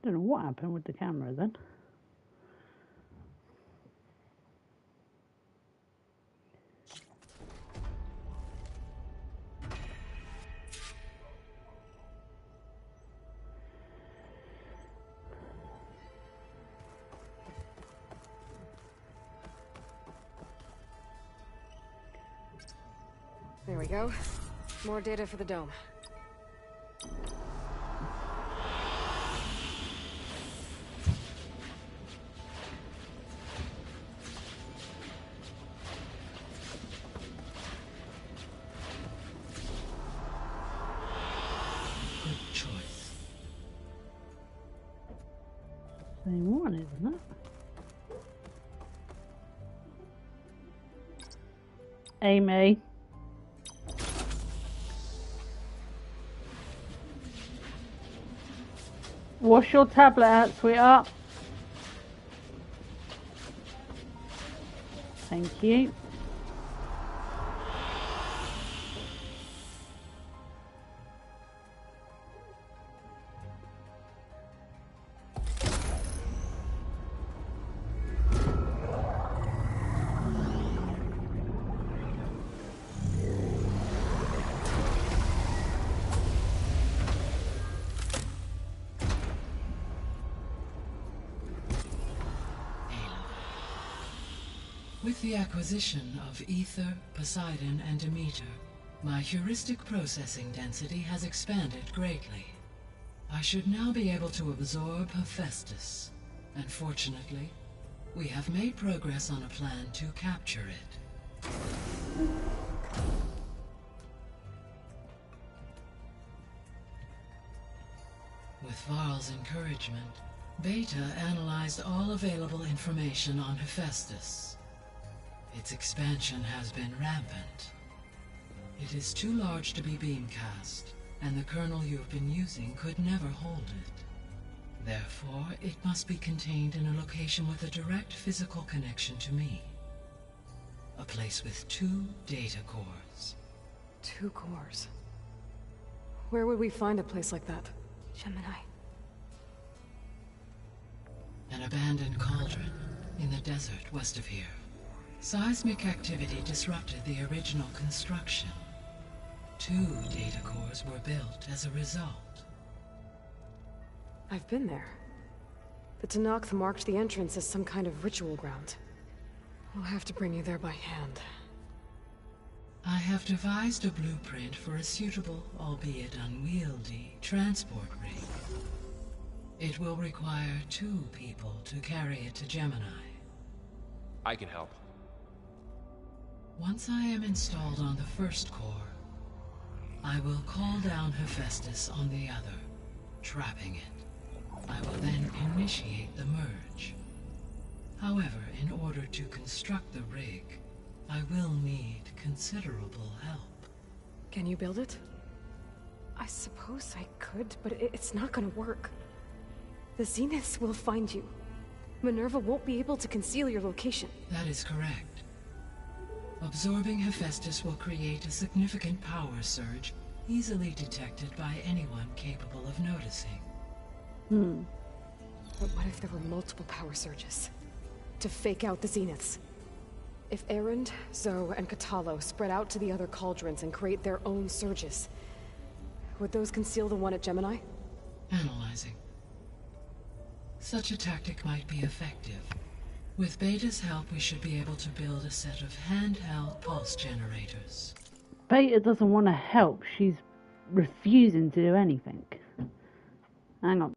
Don't know what happened with the camera then. There we go. More data for the dome. Good choice. Same one, isn't it? Amy. Wash your tablet out, sweetheart. Thank you. With the acquisition of Ether, Poseidon, and Demeter, my heuristic processing density has expanded greatly. I should now be able to absorb Hephaestus, and fortunately, we have made progress on a plan to capture it. With Varl's encouragement, Beta analyzed all available information on Hephaestus. Its expansion has been rampant. It is too large to be beamcast, and the kernel you've been using could never hold it. Therefore, it must be contained in a location with a direct physical connection to me. A place with 2 data cores. 2 cores. Where would we find a place like that? Gemini. An abandoned cauldron in the desert west of here. Seismic activity disrupted the original construction. 2 data cores were built as a result. I've been there. The Tenakth marked the entrance as some kind of ritual ground. We'll have to bring you there by hand. I have devised a blueprint for a suitable, albeit unwieldy, transport rig. It will require 2 people to carry it to Gemini. I can help. Once I am installed on the first core, I will call down Hephaestus on the other, trapping it. I will then initiate the merge. However, in order to construct the rig, I will need considerable help. Can you build it? I suppose I could, but it's not gonna work. The Zeniths will find you. Minerva won't be able to conceal your location. That is correct. Absorbing Hephaestus will create a significant power surge, easily detected by anyone capable of noticing. But what if there were multiple power surges? To fake out the Zeniths? If Erend, Zoe, and Katalo spread out to the other cauldrons and create their own surges, would those conceal the one at Gemini? Analyzing. Such a tactic might be effective. With Beta's help, we should be able to build a set of handheld pulse generators. Beta doesn't want to help. She's refusing to do anything. Hang on.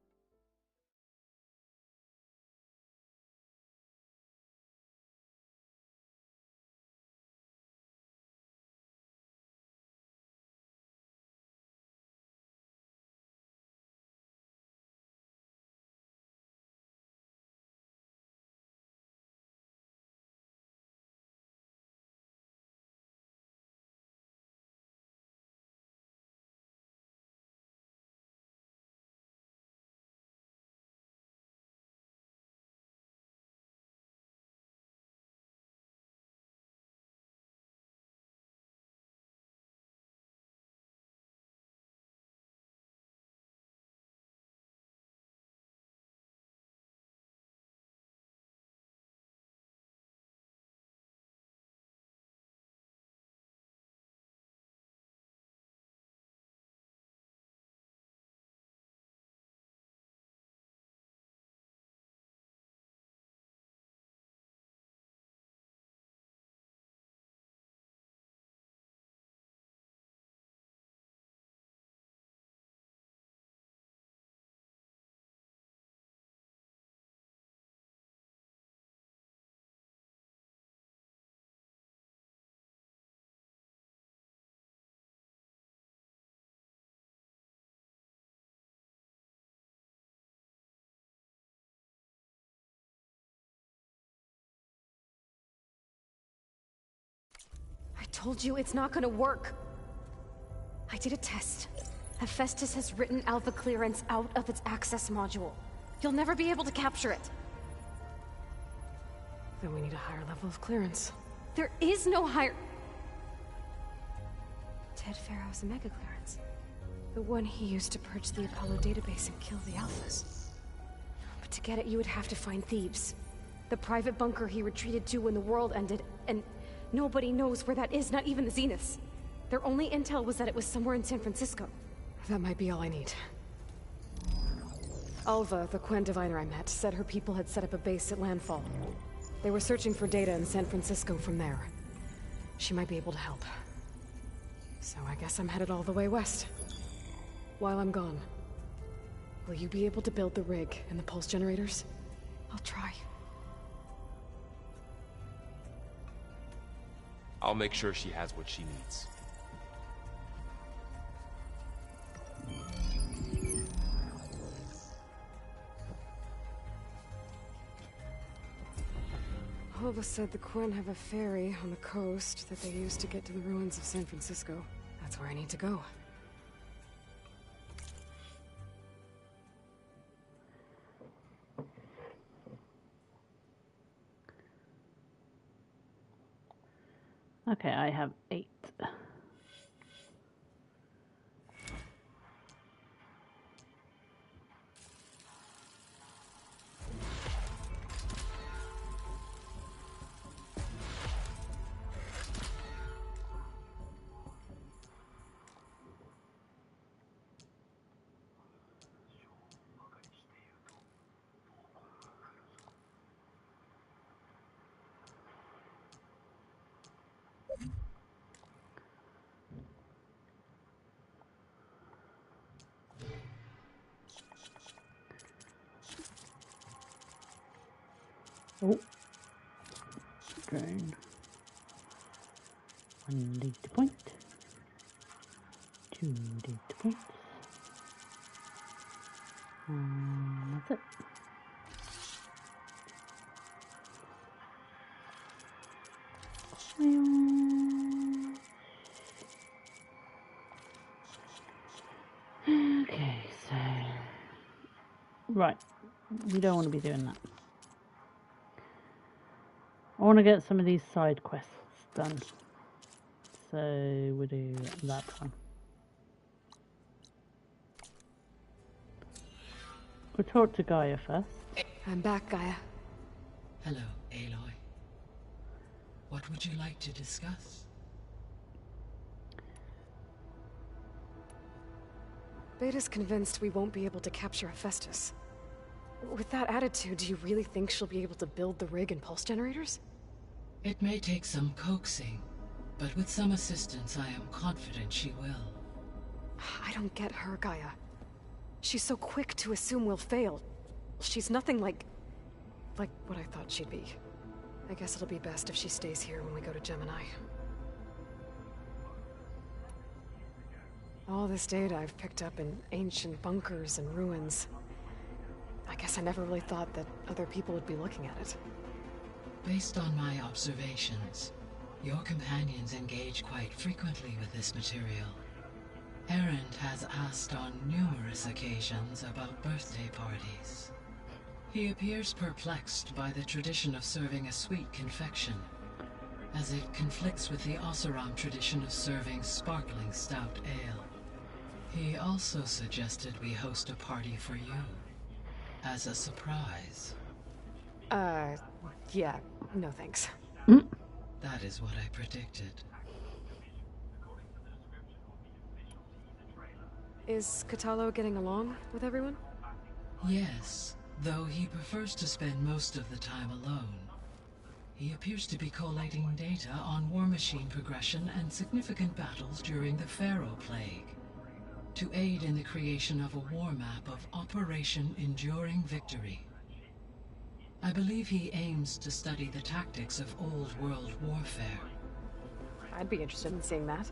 told you it's not gonna work. I did a test. Hephaestus has written Alpha clearance out of its access module. You'll never be able to capture it. Then we need a higher level of clearance. There is no higher... Ted Pharaoh's Omega clearance. The one he used to purge the Apollo database and kill the Alphas. But to get it, you would have to find Thebes. The private bunker he retreated to when the world ended, and nobody knows where that is, not even the Zeniths. Their only intel was that it was somewhere in San Francisco. That might be all I need. Alva, the Quen diviner I met, said her people had set up a base at landfall. They were searching for data in San Francisco from there. She might be able to help. So I guess I'm headed all the way west. While I'm gone, will you be able to build the rig and the pulse generators? I'll try. I'll make sure she has what she needs. Alva said the Quen have a ferry on the coast that they use to get to the ruins of San Francisco. That's where I need to go. Okay, I have 8. Oh, drain. 1 data point. 2 data points. That's it. Okay, so right, we don't want to be doing that. I want to get some of these side quests done, so we'll do that one. We'll talk to Gaia first. I'm back, Gaia. Hello, Aloy. What would you like to discuss? Beta's convinced we won't be able to capture Hephaestus. With that attitude, do you really think she'll be able to build the rig and pulse generators? It may take some coaxing, but with some assistance I am confident she will. I don't get her, Gaia. She's so quick to assume we'll fail. She's nothing like what I thought she'd be. I guess it'll be best if she stays here when we go to Gemini. All this data I've picked up in ancient bunkers and ruins. I guess I never really thought that other people would be looking at it. Based on my observations, your companions engage quite frequently with this material. Erend has asked on numerous occasions about birthday parties. He appears perplexed by the tradition of serving a sweet confection, as it conflicts with the Oseram tradition of serving sparkling stout ale. He also suggested we host a party for you, as a surprise. Yeah, no thanks. That is what I predicted. Is Kotallo getting along with everyone? Yes, though he prefers to spend most of the time alone. He appears to be collating data on war machine progression and significant battles during the Pharaoh Plague, to aid in the creation of a war map of Operation Enduring Victory. I believe he aims to study the tactics of old world warfare. I'd be interested in seeing that.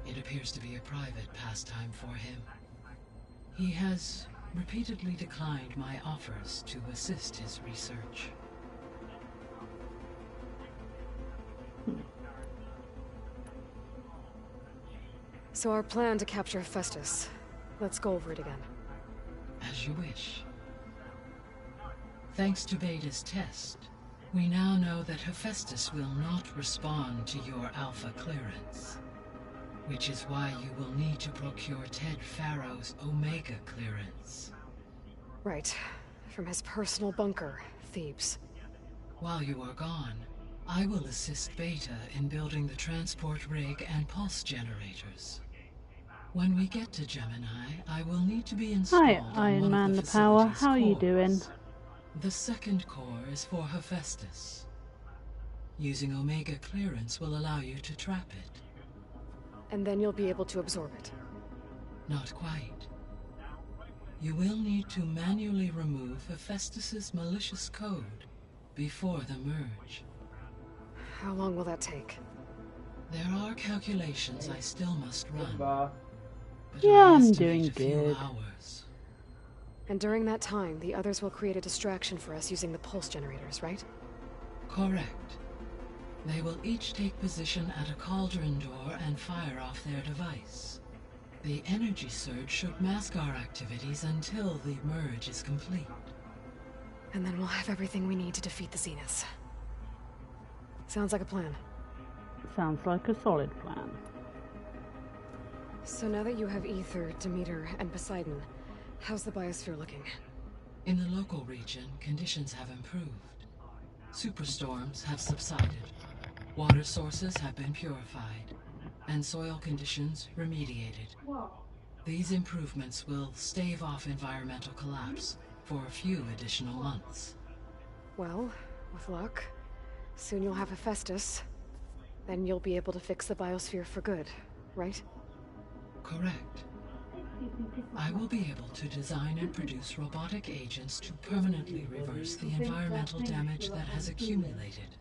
It appears to be a private pastime for him. He has repeatedly declined my offers to assist his research. So our plan to capture Hephaestus. Let's go over it again. As you wish. Thanks to Beta's test, we now know that Hephaestus will not respond to your Alpha clearance. Which is why you will need to procure Ted Farrow's Omega clearance. Right. From his personal bunker, Thebes. While you are gone, I will assist Beta in building the transport rig and pulse generators. When we get to Gemini, I will need to be installed Hi, on Iron one Man of the the Power. facility's How are you doing? cores. The second core is for Hephaestus. Using Omega clearance will allow you to trap it. And then you'll be able to absorb it. Not quite. You will need to manually remove Hephaestus's malicious code before the merge. How long will that take? There are calculations I still must run. But Yeah, I I'm estimate doing a few good. hours. And during that time, the others will create a distraction for us using the pulse generators, right? Correct. They will each take position at a cauldron door and fire off their device. The energy surge should mask our activities until the merge is complete. And then we'll have everything we need to defeat the Zeniths. Sounds like a plan. Sounds like a solid plan. So now that you have Aether, Demeter, and Poseidon, how's the biosphere looking? In the local region, conditions have improved. Superstorms have subsided. Water sources have been purified, and soil conditions remediated. These improvements will stave off environmental collapse for a few additional months. Well, with luck, soon you'll have Hephaestus. Then you'll be able to fix the biosphere for good, right? Correct. I will be able to design and produce robotic agents to permanently reverse the environmental damage that has accumulated.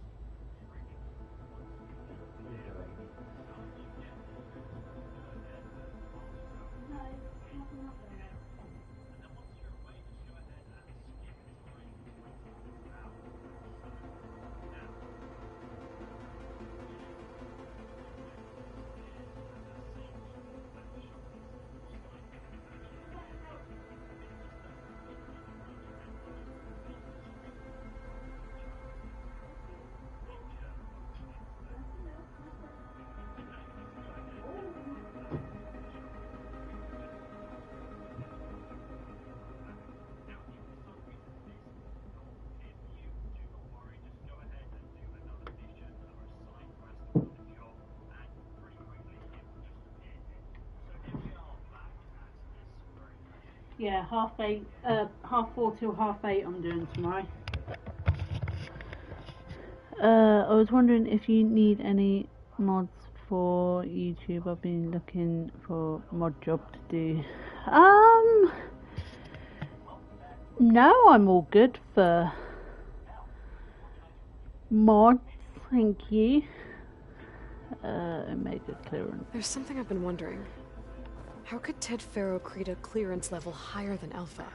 Yeah, 4:30 till 8:30 I'm doing tomorrow. I was wondering if you need any mods for YouTube. I've been looking for a mod job to do. No, I'm all good for mods, thank you. Omega clearance. There's something I've been wondering. How could Ted Farrow create a clearance level higher than Alpha?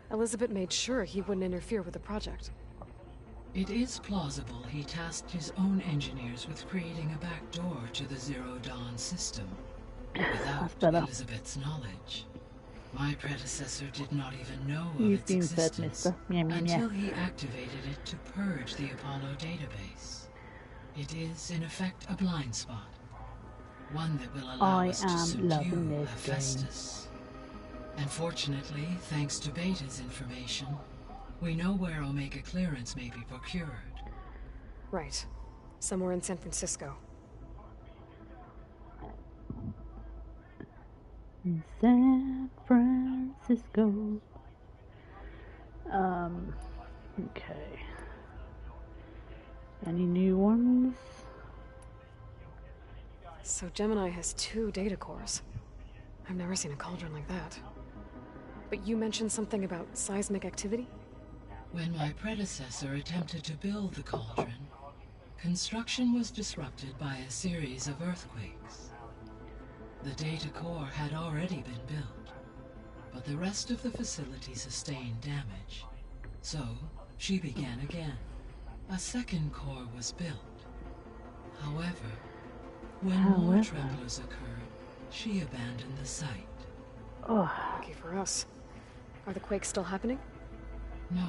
Elizabeth made sure he wouldn't interfere with the project. It is plausible he tasked his own engineers with creating a back door to the Zero Dawn system, without Elizabeth's knowledge. My predecessor did not even know of You've its been fed, existence mister. Yeah. until he activated it to purge the Apollo database. It is, in effect, a blind spot. One that will allow us to subdue Hephaestus. And fortunately, thanks to Beta's information, we know where Omega clearance may be procured. Right. Somewhere in San Francisco. In San Francisco. Okay. Any new ones? So Gemini has 2 data cores. I've never seen a cauldron like that. But you mentioned something about seismic activity? When my predecessor attempted to build the cauldron, construction was disrupted by a series of earthquakes. The data core had already been built, but the rest of the facility sustained damage. So, she began again. A second core was built. However, when more tremblers occurred, she abandoned the site. Oh, Lucky for us. Are the quakes still happening? No,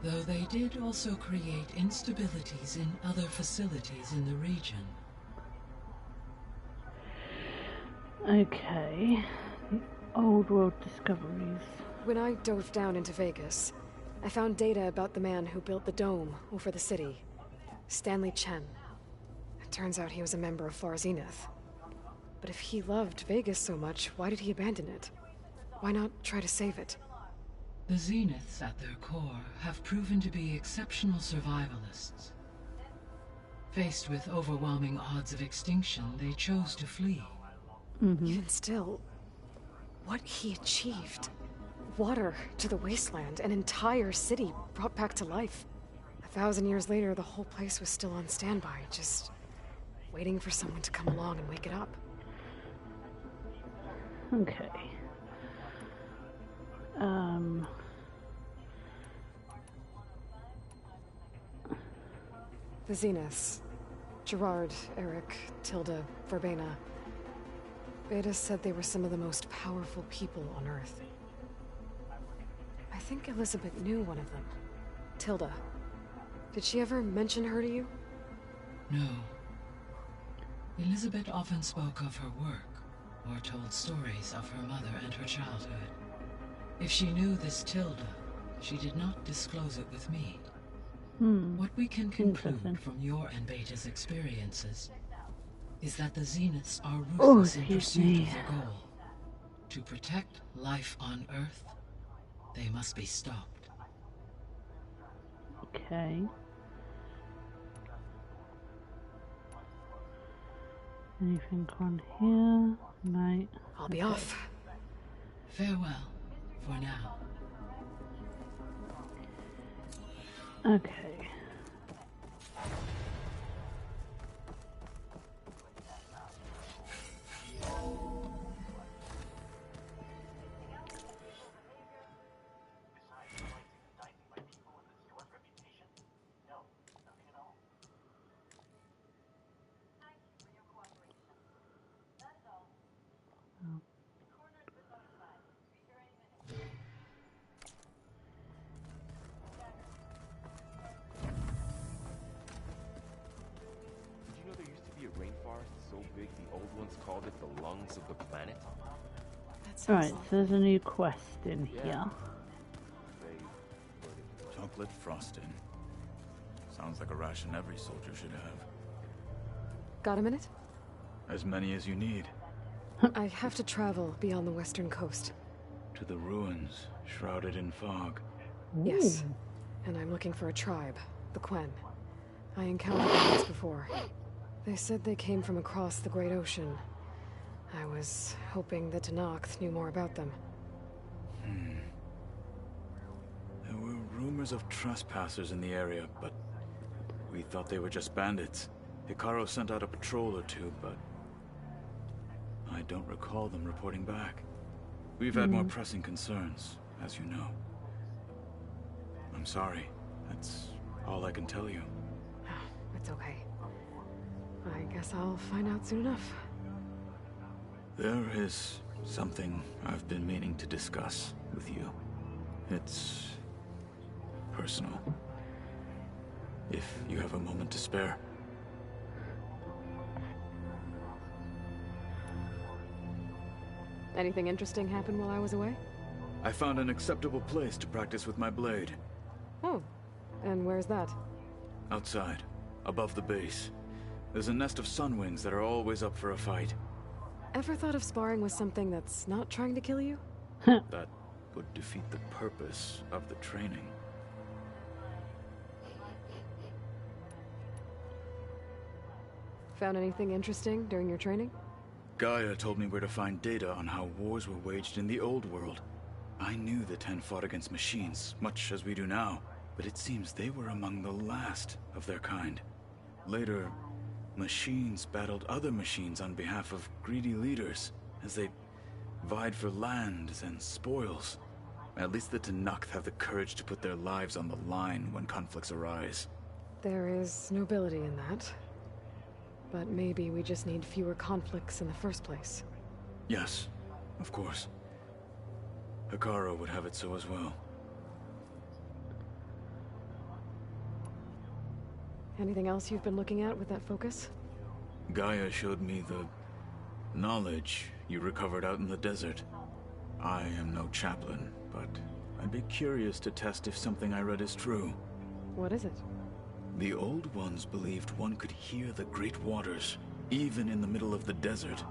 though they did also create instabilities in other facilities in the region. okay. The old world discoveries. When I dove down into Vegas, I found data about the man who built the dome over the city. Stanley Chen. It turns out he was a member of Far Zenith. But if he loved Vegas so much, why did he abandon it? Why not try to save it? The Zeniths at their core have proven to be exceptional survivalists. Faced with overwhelming odds of extinction, they chose to flee. Even still, what he achieved. Water to the wasteland, an entire city brought back to life. 1,000 years later, the whole place was still on standby, just waiting for someone to come along and wake it up. Okay. The Zeniths. Gerard, Eric, Tilda, Verbena. Beta said they were some of the most powerful people on Earth. I think Elizabeth knew one of them. Tilda. Did she ever mention her to you? No. Elizabeth often spoke of her work, or told stories of her mother and her childhood. If she knew this Tilda, she did not disclose it with me. What we can conclude from your and Beta's experiences is that the Zeniths are ruthless in pursuit of the goal. To protect life on Earth, they must be stopped. Okay. Anything on here? No. I'll be off. Farewell, for now. Okay. So big the old ones called it the lungs of the planet? Alright, so there's a new quest in here. Chocolate frosting. Sounds like a ration every soldier should have. Got a minute? As many as you need. I have to travel beyond the western coast. To the ruins, shrouded in fog. Yes. And I'm looking for a tribe, the Quen. I encountered them once before. They said they came from across the Great Ocean. I was hoping that Tenakth knew more about them. There were rumors of trespassers in the area, but we thought they were just bandits. Hekarro sent out a patrol or two, but I don't recall them reporting back. We've had more pressing concerns, as you know. I'm sorry. That's all I can tell you. It's okay. I guess I'll find out soon enough. There is something I've been meaning to discuss with you. It's personal. If you have a moment to spare. Anything interesting happen while I was away? I found an acceptable place to practice with my blade. Oh, and where's that? Outside, above the base. There's a nest of sunwings that are always up for a fight. Ever thought of sparring with something that's not trying to kill you? That would defeat the purpose of the training. Found anything interesting during your training? Gaia told me where to find data on how wars were waged in the old world. I knew the Ten fought against machines, much as we do now, but it seems they were among the last of their kind. Later, machines battled other machines on behalf of greedy leaders, as they vied for lands and spoils. At least the Tenakth have the courage to put their lives on the line when conflicts arise. There is nobility in that. But maybe we just need fewer conflicts in the first place. Yes, of course. Hekarro would have it so as well. Anything else you've been looking at with that focus? Gaia showed me the knowledge you recovered out in the desert. I am no chaplain, but I'd be curious to test if something I read is true. What is it? The Old Ones believed one could hear the great waters, even in the middle of the desert,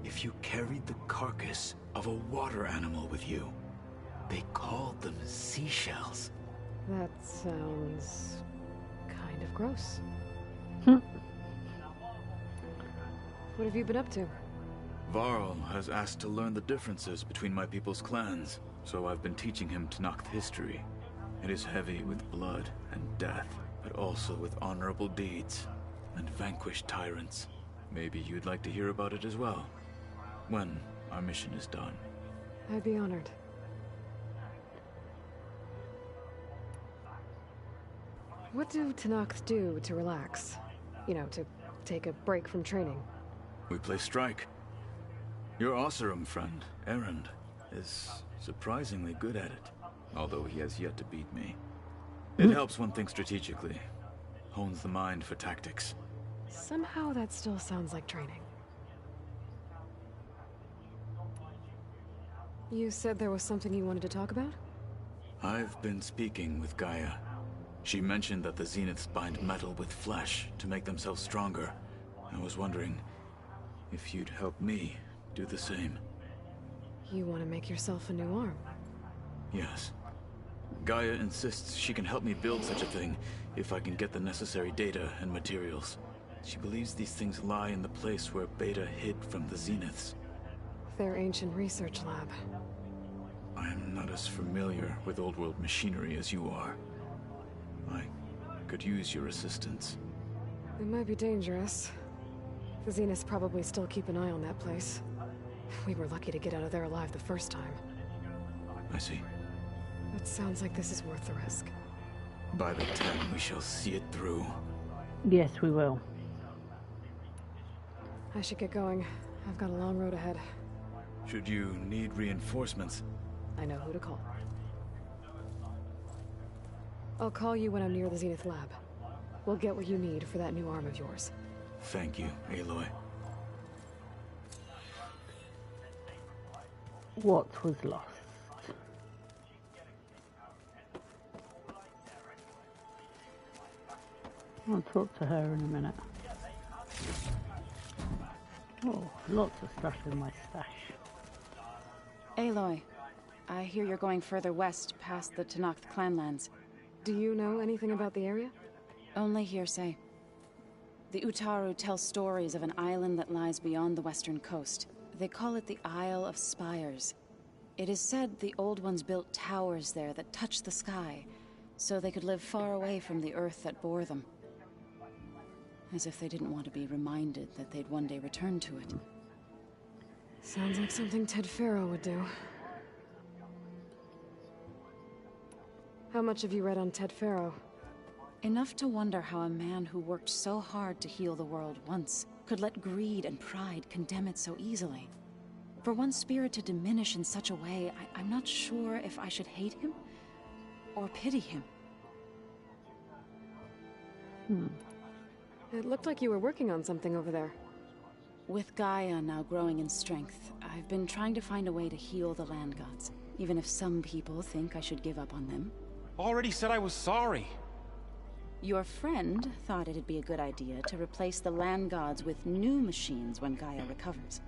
if you carried the carcass of a water animal with you. They called them seashells. That sounds kind of gross. What have you been up to? Varl has asked to learn the differences between my people's clans, so I've been teaching him Tenakth history. It is heavy with blood and death, but also with honorable deeds and vanquished tyrants. Maybe you'd like to hear about it as well, when our mission is done. I'd be honored. What do Tenakth do to relax? You know, to take a break from training? We play strike. Your Oseram friend, Erend, is surprisingly good at it, although he has yet to beat me. It helps one think strategically, hones the mind for tactics. Somehow that still sounds like training. You said there was something you wanted to talk about? I've been speaking with Gaia. She mentioned that the Zeniths bind metal with flesh to make themselves stronger. I was wondering if you'd help me do the same. You want to make yourself a new arm? Yes. Gaia insists she can help me build such a thing if I can get the necessary data and materials. She believes these things lie in the place where Beta hid from the Zeniths. Their ancient research lab. I am not as familiar with old world machinery as you are. I could use your assistance. It might be dangerous. The Zeniths probably still keep an eye on that place. We were lucky to get out of there alive the first time. I see. It sounds like this is worth the risk. By the 10, we shall see it through. Yes, we will. I should get going. I've got a long road ahead. Should you need reinforcements, I know who to call. I'll call you when I'm near the Zenith lab. We'll get what you need for that new arm of yours. thank you, Aloy. What was lost? I'll talk to her in a minute. Oh, lots of stuff in my stash. Aloy, I hear you're going further west past the Tenakth clanlands. Do you know anything about the area? Only hearsay. The Utaru tell stories of an island that lies beyond the western coast. They call it the Isle of Spires. It is said the Old Ones built towers there that touch the sky, so they could live far away from the earth that bore them. As if they didn't want to be reminded that they'd one day return to it. Sounds like something Ted Faro would do. How much have you read on Ted Faro? Enough to wonder how a man who worked so hard to heal the world once could let greed and pride condemn it so easily. For one's spirit to diminish in such a way, I'm not sure if I should hate him or pity him. It looked like you were working on something over there. With Gaia now growing in strength, I've been trying to find a way to heal the land gods, even if some people think I should give up on them. Already said I was sorry. Your friend thought it'd be a good idea to replace the land gods with new machines when Gaia recovers.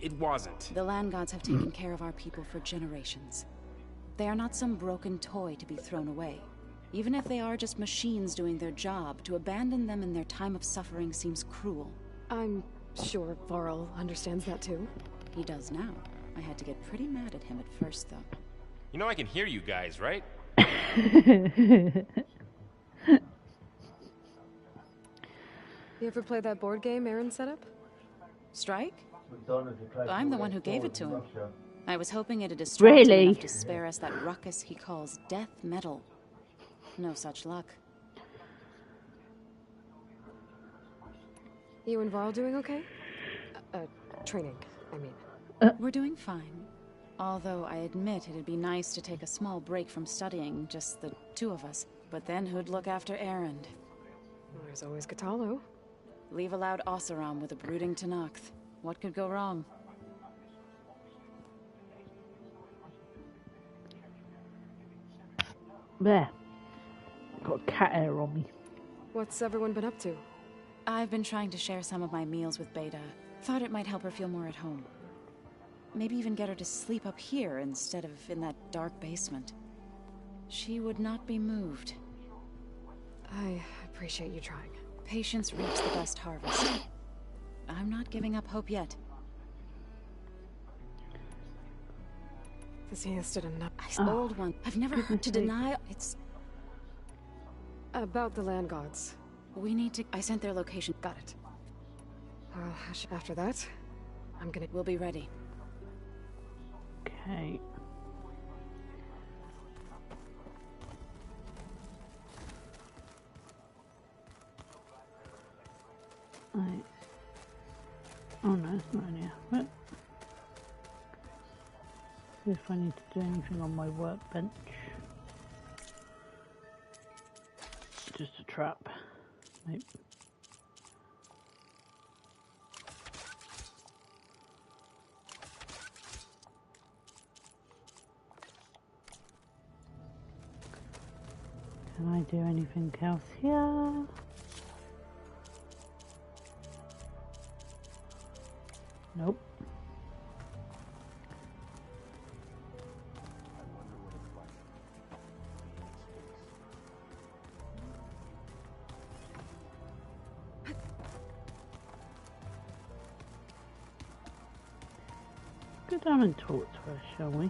It wasn't. The land gods have taken care of our people for generations. They are not some broken toy to be thrown away. Even if they are just machines doing their job, to abandon them in their time of suffering seems cruel. I'm sure Varl understands that too. He does now. I had to get pretty mad at him at first, though. You know I can hear you guys, right? You ever play that board game Aaron set up? Strike? I'm the one who gave it to him. I was hoping it'd distract him Really? enough to spare us that ruckus he calls death metal. No such luck. You and Varl doing okay? Training, I mean. We're doing fine. Although I admit it'd be nice to take a small break from studying, just the two of us. But then who'd look after Erend? Well, there's always Kotallo. Leave a loud Oseram with a brooding Tenakth. What could go wrong? There. Got cat hair on me. What's everyone been up to? I've been trying to share some of my meals with Beta. Thought it might help her feel more at home. Maybe even get her to sleep up here instead of in that dark basement. She would not be moved. I appreciate you trying. Patience reaps the best harvest. I'm not giving up hope yet. The Zeniths did enough. Old one. I've never heard to deny. It's about the land gods. We need to. I sent their location. Got it. Well, after that, I'm gonna. We'll be ready. Okay. Right. Oh no, it's not in here. What? See if I need to do anything on my workbench. Just a trap. Nope. Can I do anything else here? Nope. Go down and talk to her, shall we?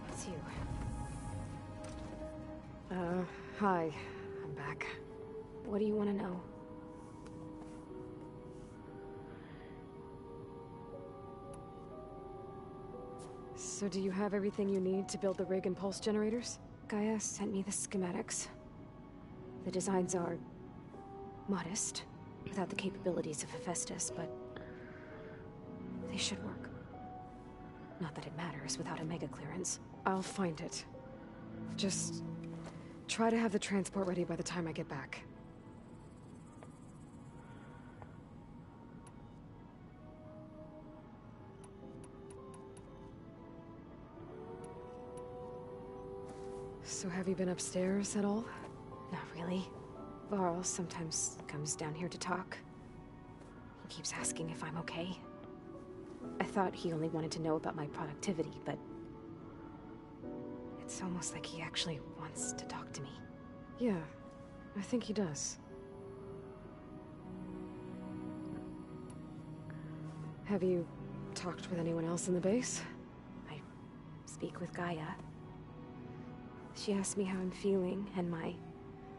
It's you. Hi. I'm back. What do you want to know? So do you have everything you need to build the rig and pulse generators? Gaia sent me the schematics. The designs are modest, without the capabilities of Hephaestus, but they should work. Not that it matters without a mega clearance. I'll find it. Just try to have the transport ready by the time I get back. So have you been upstairs at all? Not really. Varl sometimes comes down here to talk. He keeps asking if I'm okay. I thought he only wanted to know about my productivity, but it's almost like he actually wants to talk to me. Yeah, I think he does. Have you talked with anyone else in the base? I speak with Gaia. She asked me how I'm feeling and my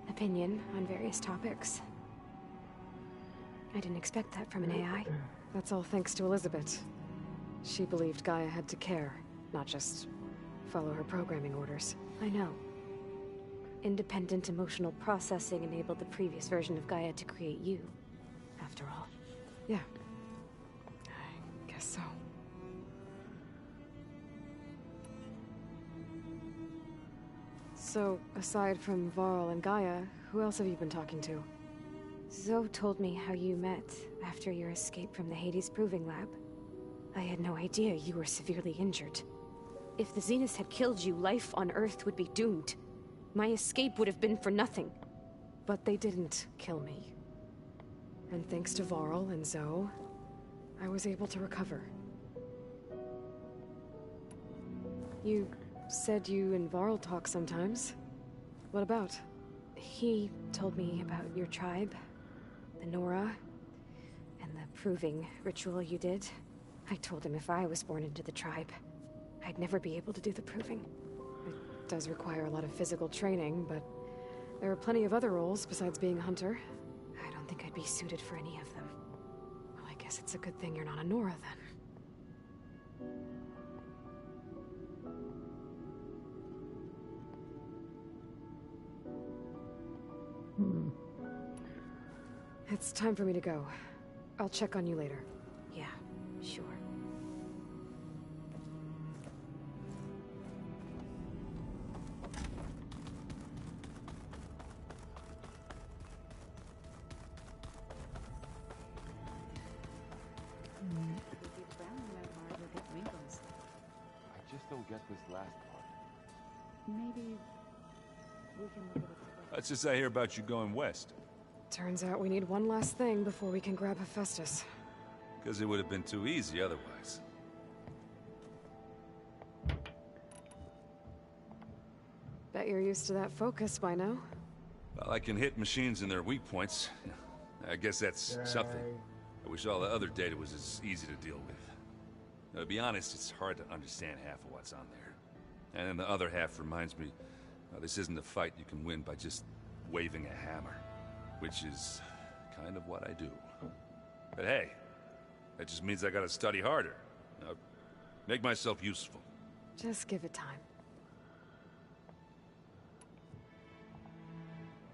opinion on various topics. I didn't expect that from an AI. That's all thanks to Elizabeth. She believed Gaia had to care, not just follow her programming orders. I know. Independent emotional processing enabled the previous version of Gaia to create you, after all. Yeah. I guess so. So, aside from Varl and Gaia, who else have you been talking to? Zoe told me how you met after your escape from the Hades Proving Lab. I had no idea you were severely injured. If the Zeniths had killed you, life on Earth would be doomed. My escape would have been for nothing. But they didn't kill me. And thanks to Varl and Zoe, I was able to recover. You said you and Varl talk sometimes. What about? He told me about your tribe, the Nora, and the proving ritual you did. I told him if I was born into the tribe, I'd never be able to do the proving. It does require a lot of physical training, but there are plenty of other roles besides being a hunter. I don't think I'd be suited for any of them. Well, I guess it's a good thing you're not a Nora, then. It's time for me to go. I'll check on you later. Yeah, sure. I just don't get this last part. Maybe we can look at it. Let's just say I hear about you going west. Turns out we need one last thing before we can grab Hephaestus. Because it would have been too easy otherwise. Bet you're used to that focus by now. Well, I can hit machines in their weak points. I guess that's something. I wish all the other data was as easy to deal with. Now, to be honest, it's hard to understand half of what's on there. And then the other half reminds me, this isn't a fight you can win by just waving a hammer. Which is kind of what I do. But hey, that just means I gotta study harder. Make myself useful. Just give it time.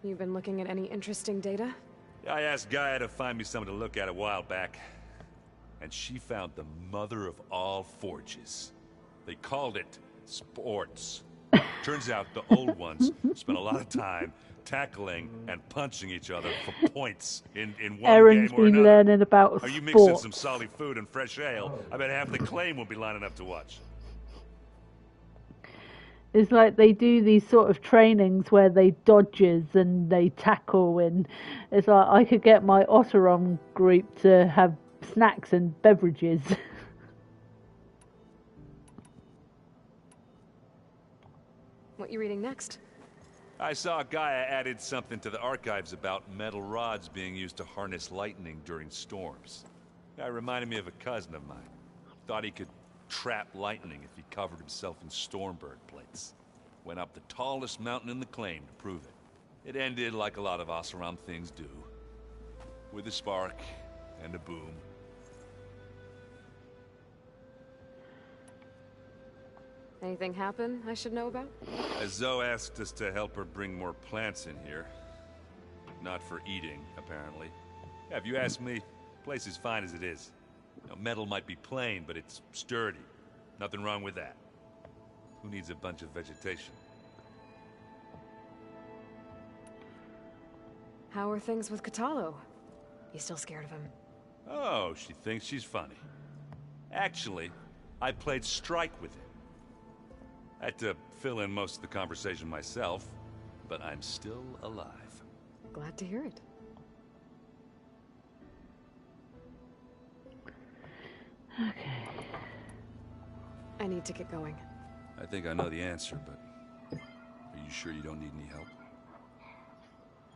You've been looking at any interesting data? I asked Gaia to find me something to look at a while back. And she found the mother of all forges. They called it sports. Turns out the old ones spent a lot of time tackling and punching each other for points in one Aaron's game or been another. learning about Are you mixing sport. some solid food and fresh ale? I bet half the claim will be lining up to watch. It's like they do these sort of trainings where they dodges and they tackle, and it's like I could get my Otteron group to have snacks and beverages. What you reading next? I saw Gaia added something to the archives about metal rods being used to harness lightning during storms. That reminded me of a cousin of mine. Thought he could trap lightning if he covered himself in Stormbird plates. Went up the tallest mountain in the claim to prove it. It ended like a lot of Oseram things do. With a spark and a boom. Anything happen I should know about? Zoe asked us to help her bring more plants in here. Not for eating, apparently. Yeah, if you ask me, the place is fine as it is. You know, metal might be plain, but it's sturdy. Nothing wrong with that. Who needs a bunch of vegetation? How are things with Kotallo? You still scared of him? Oh, she thinks she's funny. Actually, I played strike with him. I had to fill in most of the conversation myself, but I'm still alive. Glad to hear it. Okay. I need to get going. I think I know the answer, but are you sure you don't need any help?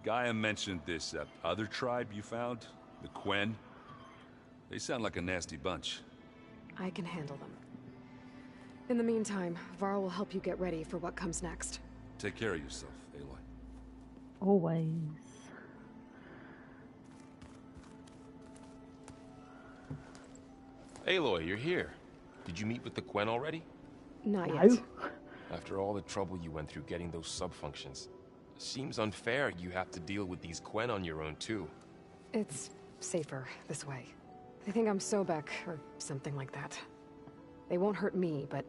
Gaia mentioned this other tribe you found, the Quen. They sound like a nasty bunch. I can handle them. In the meantime, Varl will help you get ready for what comes next. Take care of yourself, Aloy. Always. Aloy, you're here. Did you meet with the Quen already? Not No. yet. After all the trouble you went through getting those sub-functions, seems unfair you have to deal with these Quen on your own too. It's safer this way. They think I'm Sobek, or something like that. They won't hurt me, but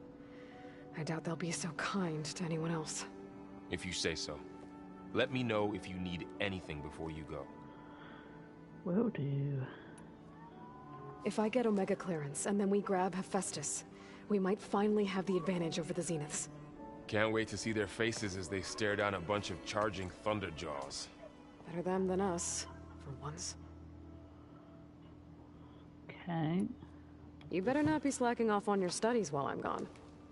I doubt they'll be so kind to anyone else. If you say so. Let me know if you need anything before you go. Will do. If I get Omega clearance, and then we grab Hephaestus, we might finally have the advantage over the Zeniths. Can't wait to see their faces as they stare down a bunch of charging Thunderjaws. Better them than us, for once. Okay. You better not be slacking off on your studies while I'm gone.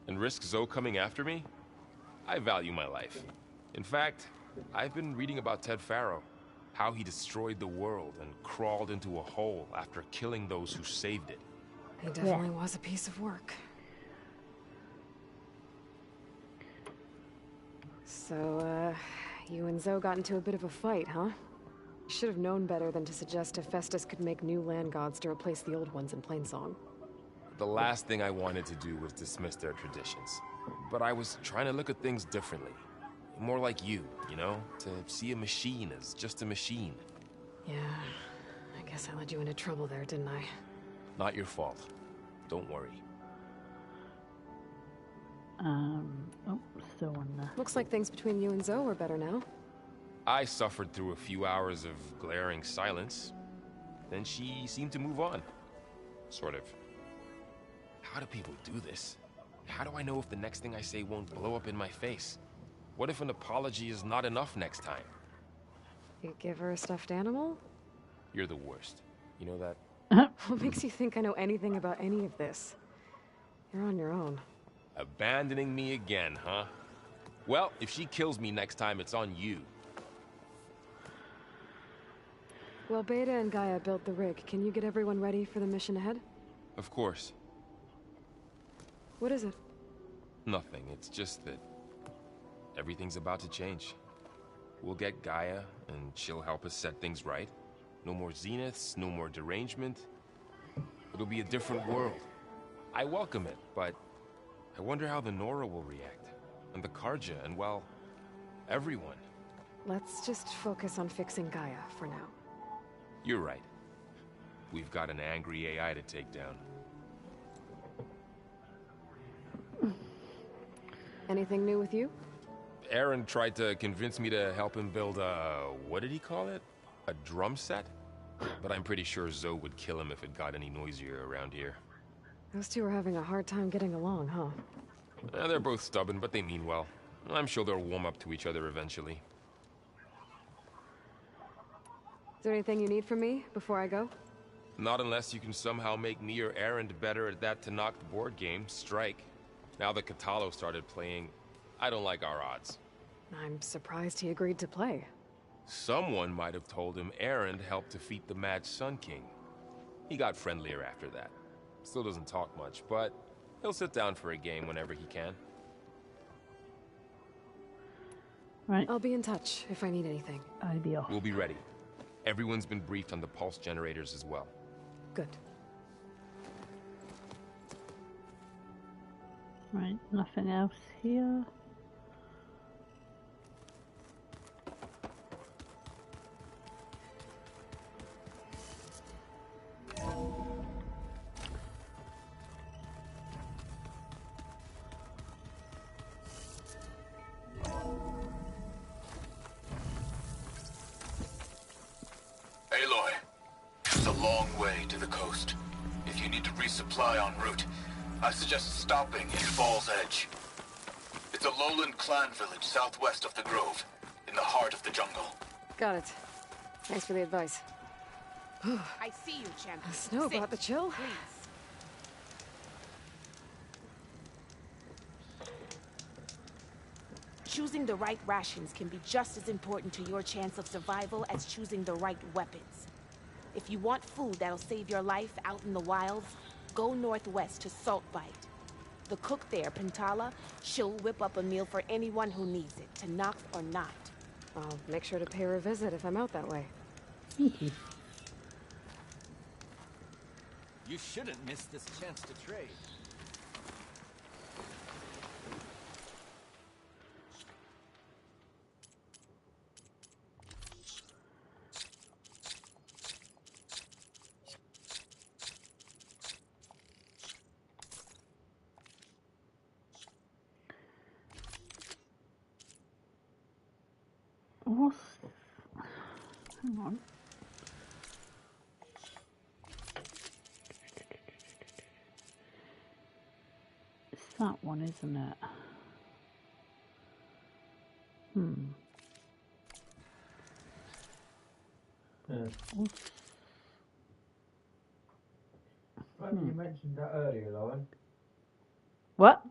And risk Zoe coming after me? I value my life. In fact, I've been reading about Ted Faro. How he destroyed the world and crawled into a hole after killing those who saved it. He definitely was a piece of work. So, you and Zoe got into a bit of a fight, huh? You should have known better than to suggest Hephaestus could make new land gods to replace the old ones in Plainsong. The last thing I wanted to do was dismiss their traditions. But I was trying to look at things differently. More like you know? To see a machine as just a machine. Yeah, I guess I led you into trouble there, didn't I? Not your fault. Don't worry. Oh, still on there. Looks like things between you and Zoe are better now. I suffered through a few hours of glaring silence. Then she seemed to move on. Sort of. How do people do this? How do I know if the next thing I say won't blow up in my face? What if an apology is not enough next time? You give her a stuffed animal? You're the worst. You know that? What makes you think I know anything about any of this? You're on your own. Abandoning me again, huh? Well, if she kills me next time, it's on you. Well, Beta and Gaia built the rig. Can you get everyone ready for the mission ahead? Of course. What is it? Nothing. It's just that everything's about to change. We'll get Gaia, and she'll help us set things right. No more zeniths, no more derangement. It'll be a different world. I welcome it, but I wonder how the Nora will react. And the Carja, and well, everyone. Let's just focus on fixing Gaia for now. You're right. We've got an angry AI to take down. Anything new with you? Aaron tried to convince me to help him build a... what did he call it? A drum set? But I'm pretty sure Zoe would kill him if it got any noisier around here. Those two are having a hard time getting along, huh? They're both stubborn, but they mean well. I'm sure they'll warm up to each other eventually. Is there anything you need from me before I go? Not unless you can somehow make me or Aaron better at that Tenakth board game, Strike. Now that Kotallo started playing, I don't like our odds. I'm surprised he agreed to play. Someone might have told him Aaron helped defeat the Mad Sun King. He got friendlier after that. Still doesn't talk much, but he'll sit down for a game whenever he can. Right, I'll be in touch if I need anything. I'll be off. We'll be ready. Everyone's been briefed on the pulse generators as well. Good. Right, nothing else here. Aloy, it's a long way to the coast. If you need to resupply en route, I suggest stopping in Fall's Edge. It's a lowland clan village southwest of the Grove, in the heart of the jungle. Got it. Thanks for the advice. I see you, champion. Snow Sit, brought the chill? please. Choosing the right rations can be just as important to your chance of survival as choosing the right weapons. If you want food that'll save your life out in the wilds, go northwest to Saltbite. The cook there, Pintala, she'll whip up a meal for anyone who needs it, Tenakth or not. I'll make sure to pay her a visit if I'm out that way. Thank you. You shouldn't miss this chance to trade. What's... Hang on. It's that one, isn't it? What's... You mentioned that earlier, Lauren. What?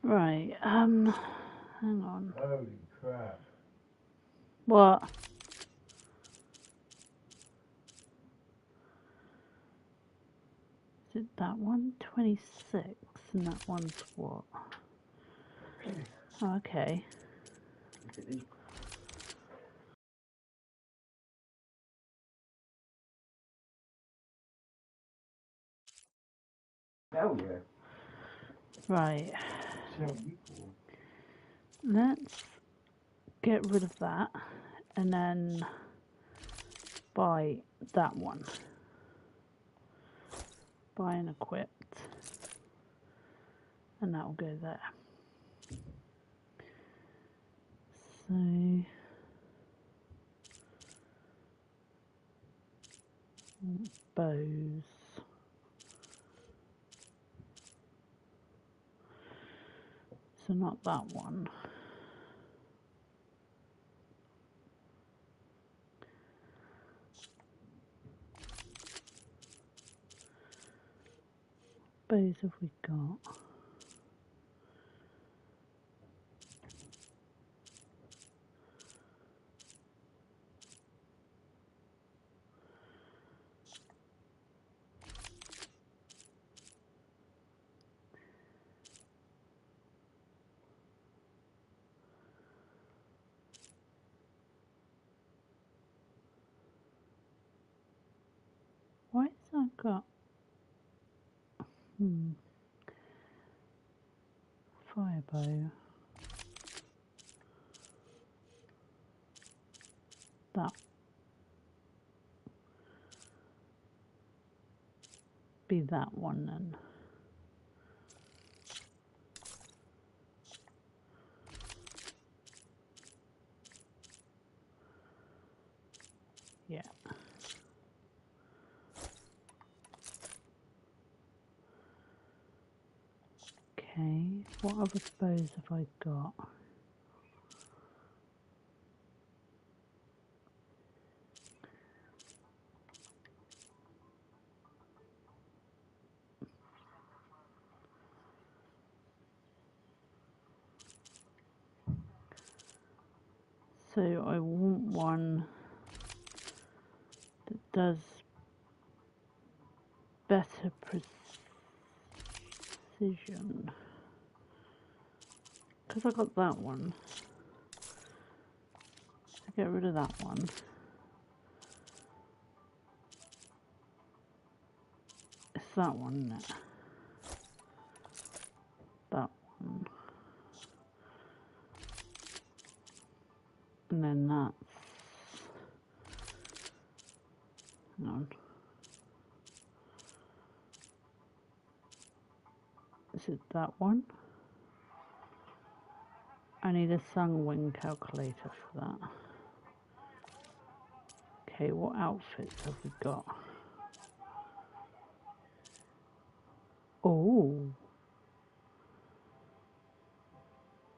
Right, hang on. Holy crap. What? Is it that one? 26, and that one's what? Oh, okay. Hell yeah. Right. So equal. Let's get rid of that and then buy that one. Buy and equipped. And that will go there. So bows. So not that one. Bows have we got? Why has that got? Fire bow. That. Be that one then. Yeah. Okay, what other bows have I got? So I want one that does better precision. Because I got that one. So get rid of that one. It's that one, isn't it? That one. And then that's... Hang on. Is it that one? I need a Sunwing calculator for that. Okay, what outfits have we got? Oh,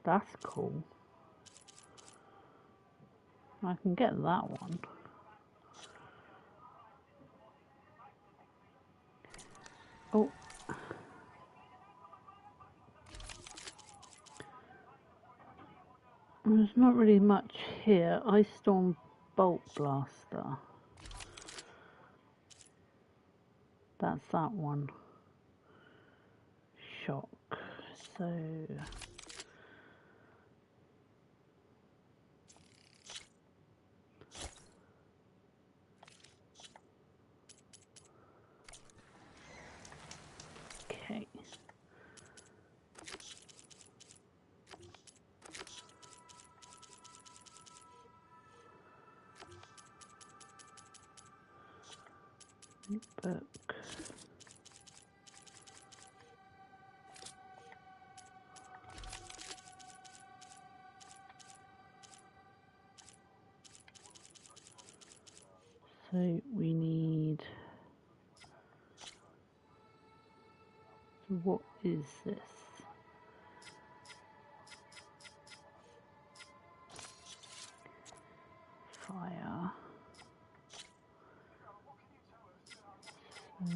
that's cool. I can get that one. Oh. There's not really much here. Ice Storm Bolt Blaster. That's that one. Shock. So... Okay. Book. So we need... So what is this? Fire. So...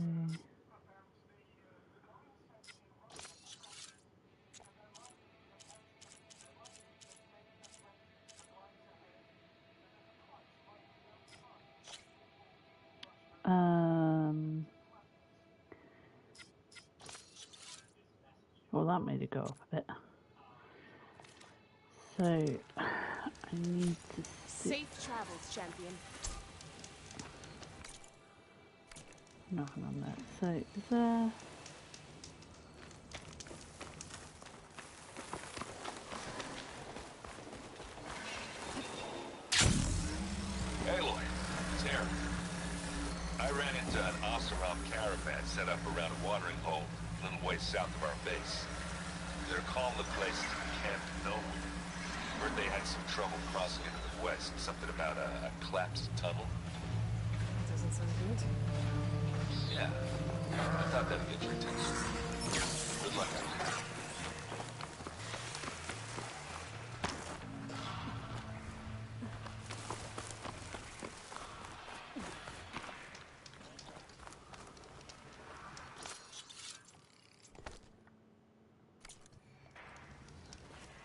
that made it go up a bit. So, I need to... Safe travels, champion. Nothing on that. So, is there... Aloy, it's Aaron. I ran into an Oseram caravan set up around a watering hole a little way south of our base. They're calling the place Camp Nowhere. Heard they had some trouble crossing into the west. Something about a collapsed tunnel. Doesn't sound good. Yeah. I thought that'd get your attention. Good luck out there.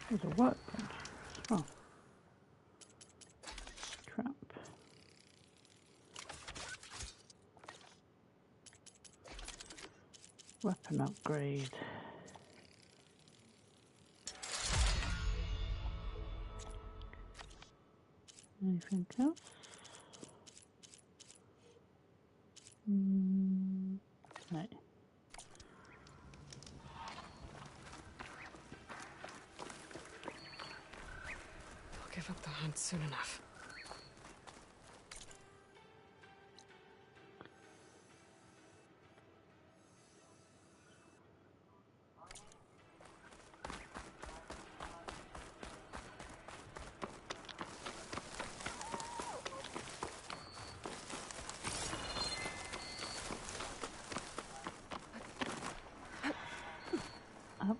There's a workbench as well. Trap. Weapon upgrade. Anything else? No. I'll give up the hunt soon enough. Up.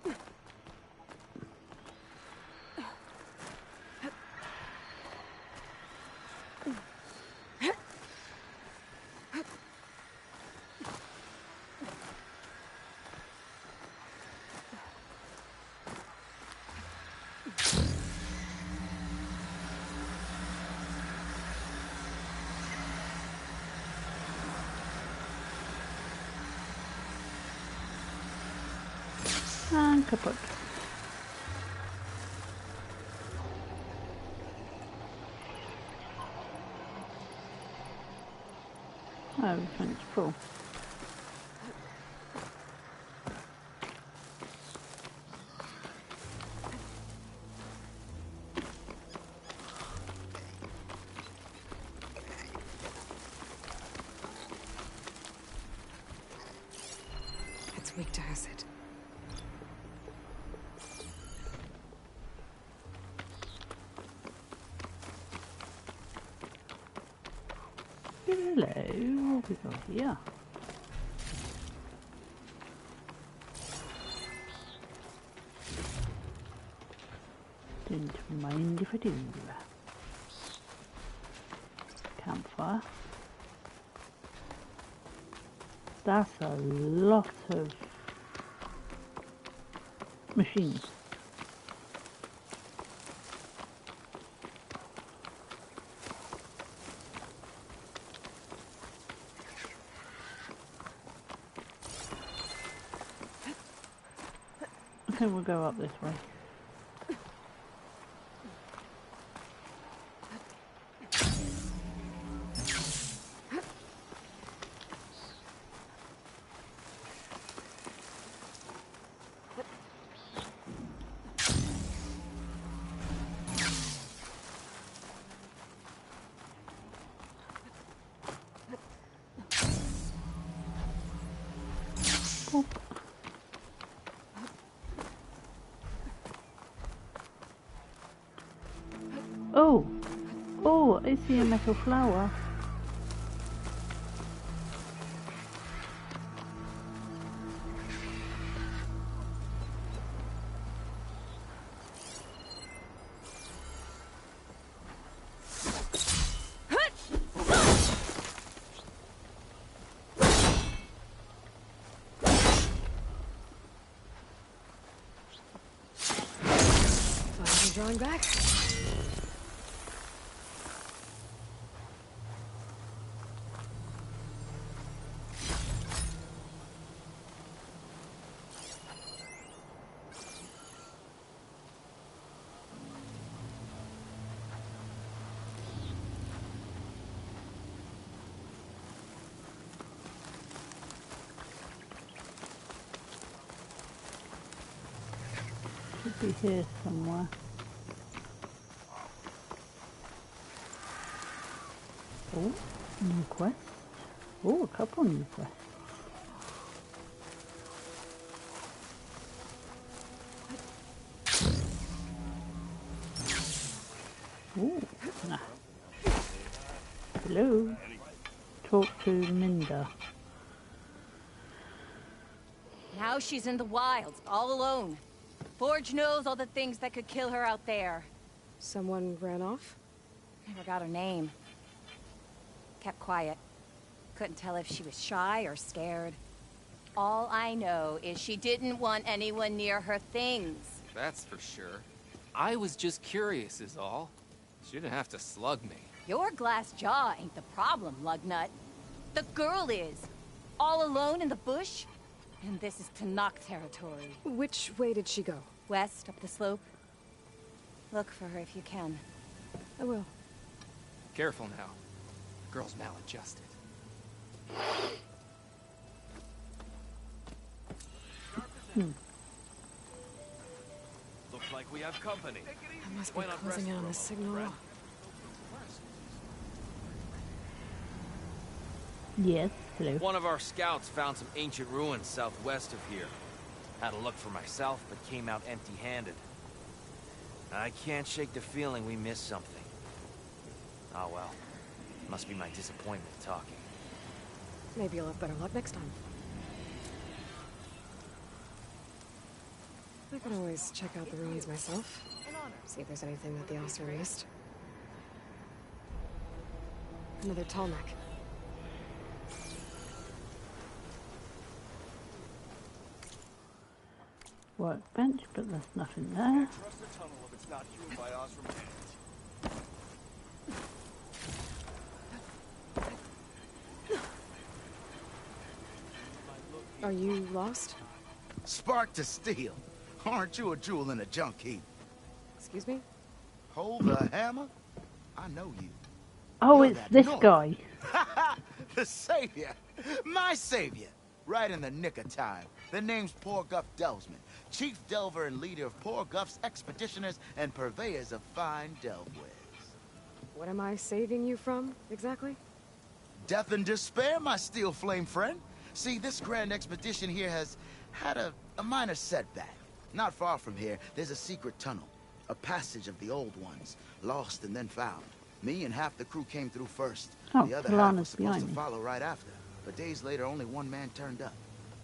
And kaput. Everything's full. It's weak to acid. Hello, what we got here? Don't mind if I do. Campfire. That's a lot of machines. I think we'll go up this way. Oh! Oh, I see a metal flower. Finally drawing back. be here somewhere. Oh, new quest. Oh, a couple new quests. Oh, nah. Hello. Talk to Minda. Now she's in the wilds, all alone. Forge knows all the things that could kill her out there. Someone ran off? Never got her name. Kept quiet. Couldn't tell if she was shy or scared. All I know is she didn't want anyone near her things. That's for sure. I was just curious is all. She didn't have to slug me. Your glass jaw ain't the problem, Lugnut. The girl is. All alone in the bush. And this is Tenakth territory. Which way did she go? West, up the slope. Look for her if you can. I will. Careful now. The girl's maladjusted. Looks like we have company. I must be closing in on the signal. Yes, hello. One of our scouts found some ancient ruins southwest of here. Had a look for myself, but came out empty-handed. I can't shake the feeling we missed something. Oh well. Must be my disappointment talking. Maybe you'll have better luck next time. I can always check out the ruins myself. See if there's anything that the Ossir missed. Another Tallneck. Workbench, but there's nothing there. Trust the tunnel if it's not hewn by Osram hands. Are you lost? Spark to steel. Aren't you a jewel in a junk heap? Excuse me? Hold the hammer? I know you. Oh, You're it's that this North. guy. The savior. My savior. Right in the nick of time. The name's Porguff Delvesman, chief delver and leader of Porguff's expeditioners and purveyors of fine delve wares. What am I saving you from, exactly? Death and despair, my steel flame friend. See, this grand expedition here has had a minor setback. Not far from here, there's a secret tunnel. A passage of the old ones, lost and then found. Me and half the crew came through first. Oh, The other half Lana's was supposed to behind me. follow right after. But days later, only one man turned up.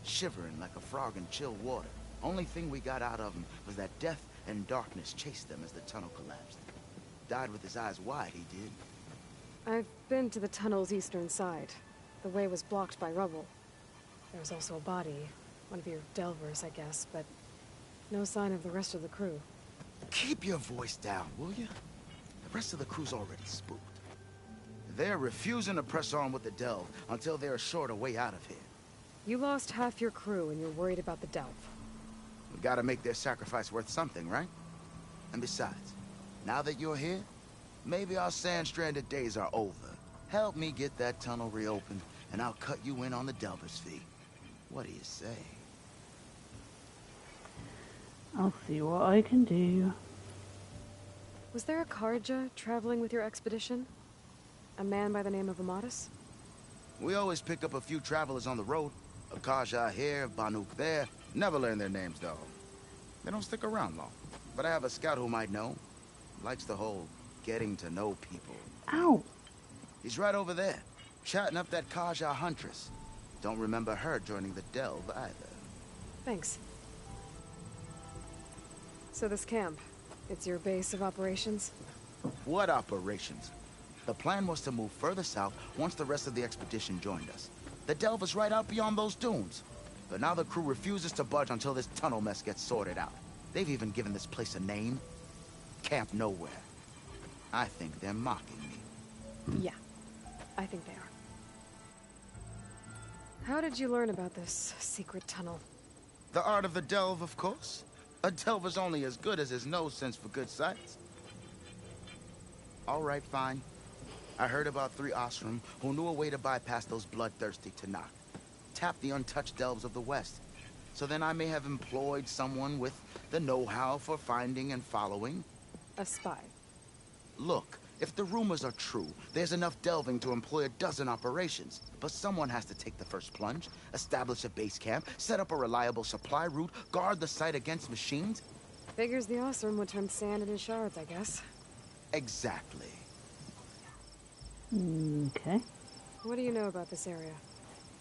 Shivering like a frog in chill water. Only thing we got out of him was that death and darkness chased them as the tunnel collapsed. Died with his eyes wide, he did. I've been to the tunnel's eastern side. The way was blocked by rubble. There was also a body. One of your delvers, I guess, but no sign of the rest of the crew. Keep your voice down, will you? The rest of the crew's already spooked. They're refusing to press on with the delve until they're assured a way out of here. You lost half your crew and you're worried about the delve. We gotta make their sacrifice worth something, right? And besides, now that you're here, maybe our sand-stranded days are over. Help me get that tunnel reopened, and I'll cut you in on the delver's fee. What do you say? I'll see what I can do. Was there a Karja traveling with your expedition? A man by the name of Amadis? We always pick up a few travelers on the road. A Kaja here, Banuk there. Never learn their names, though. They don't stick around long. But I have a scout who might know. Likes the whole getting to know people. Ow! He's right over there, chatting up that Kaja huntress. Don't remember her joining the delve either. Thanks. So this camp, it's your base of operations? What operations? The plan was to move further south once the rest of the expedition joined us. The delve is right out beyond those dunes. But now the crew refuses to budge until this tunnel mess gets sorted out. They've even given this place a name. Camp Nowhere. I think they're mocking me. Yeah, I think they are. How did you learn about this secret tunnel? The art of the delve, of course. A delver's only as good as his nose sense for good sights. All right, fine. I heard about 3 Osram who knew a way to bypass those bloodthirsty Tenakth. Tap the untouched delves of the West. So then I may have employed someone with the know-how for finding and following. A spy. Look, if the rumors are true, there's enough delving to employ a dozen operations. But someone has to take the first plunge, establish a base camp, set up a reliable supply route, guard the site against machines. Figures the Oseram would turn sand into shards, I guess. Exactly. Okay. What do you know about this area?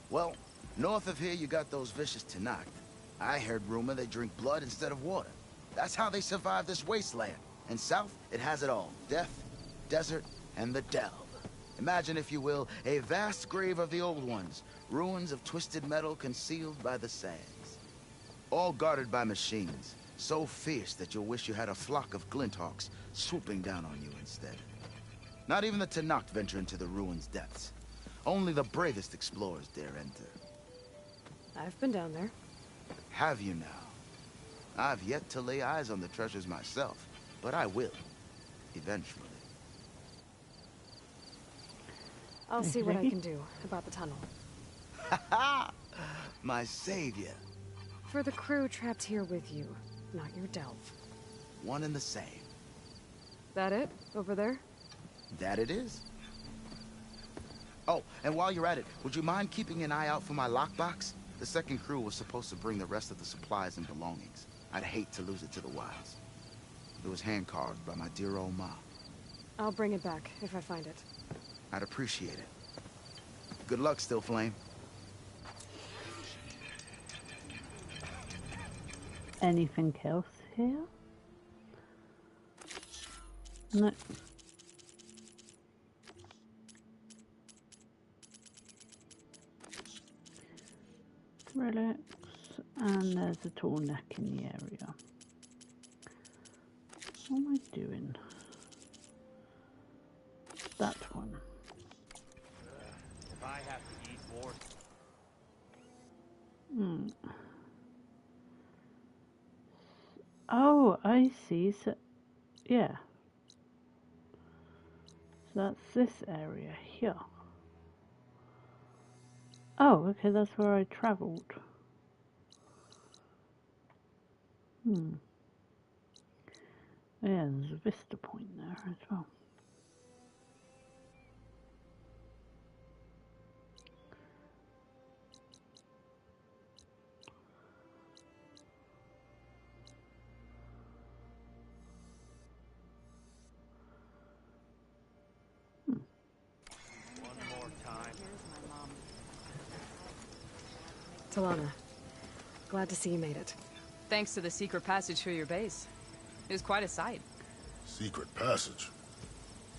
Well, north of here you got those vicious Tenakth. I heard rumor they drink blood instead of water. That's how they survive this wasteland. And south, it has it all. Death, desert, and the delve. Imagine, if you will, a vast grave of the old ones. Ruins of twisted metal concealed by the sands. All guarded by machines. So fierce that you'll wish you had a flock of Glinthawks swooping down on you instead. Not even the Tenakth venture into the ruins' depths. Only the bravest explorers dare enter. I've been down there. Have you now? I've yet to lay eyes on the treasures myself, but I will. Eventually. I'll see what I can do about the tunnel. Ha ha! My savior. For the crew trapped here with you, not your delve. One and the same. That it? Over there? That it is. Oh, and while you're at it, would you mind keeping an eye out for my lockbox? The second crew was supposed to bring the rest of the supplies and belongings. I'd hate to lose it to the wilds. It was hand-carved by my dear old ma. I'll bring it back if I find it. I'd appreciate it. Good luck, Still Flame. Anything else here? No. Relics, and there's a tall neck in the area. What am I doing? That one. If I have to eat more. Oh, I see. So, yeah. So that's this area here. Oh, okay, that's where I travelled. Yeah, there's a vista point there as well. Talana, glad to see you made it. Thanks to the secret passage through your base. It was quite a sight. Secret passage?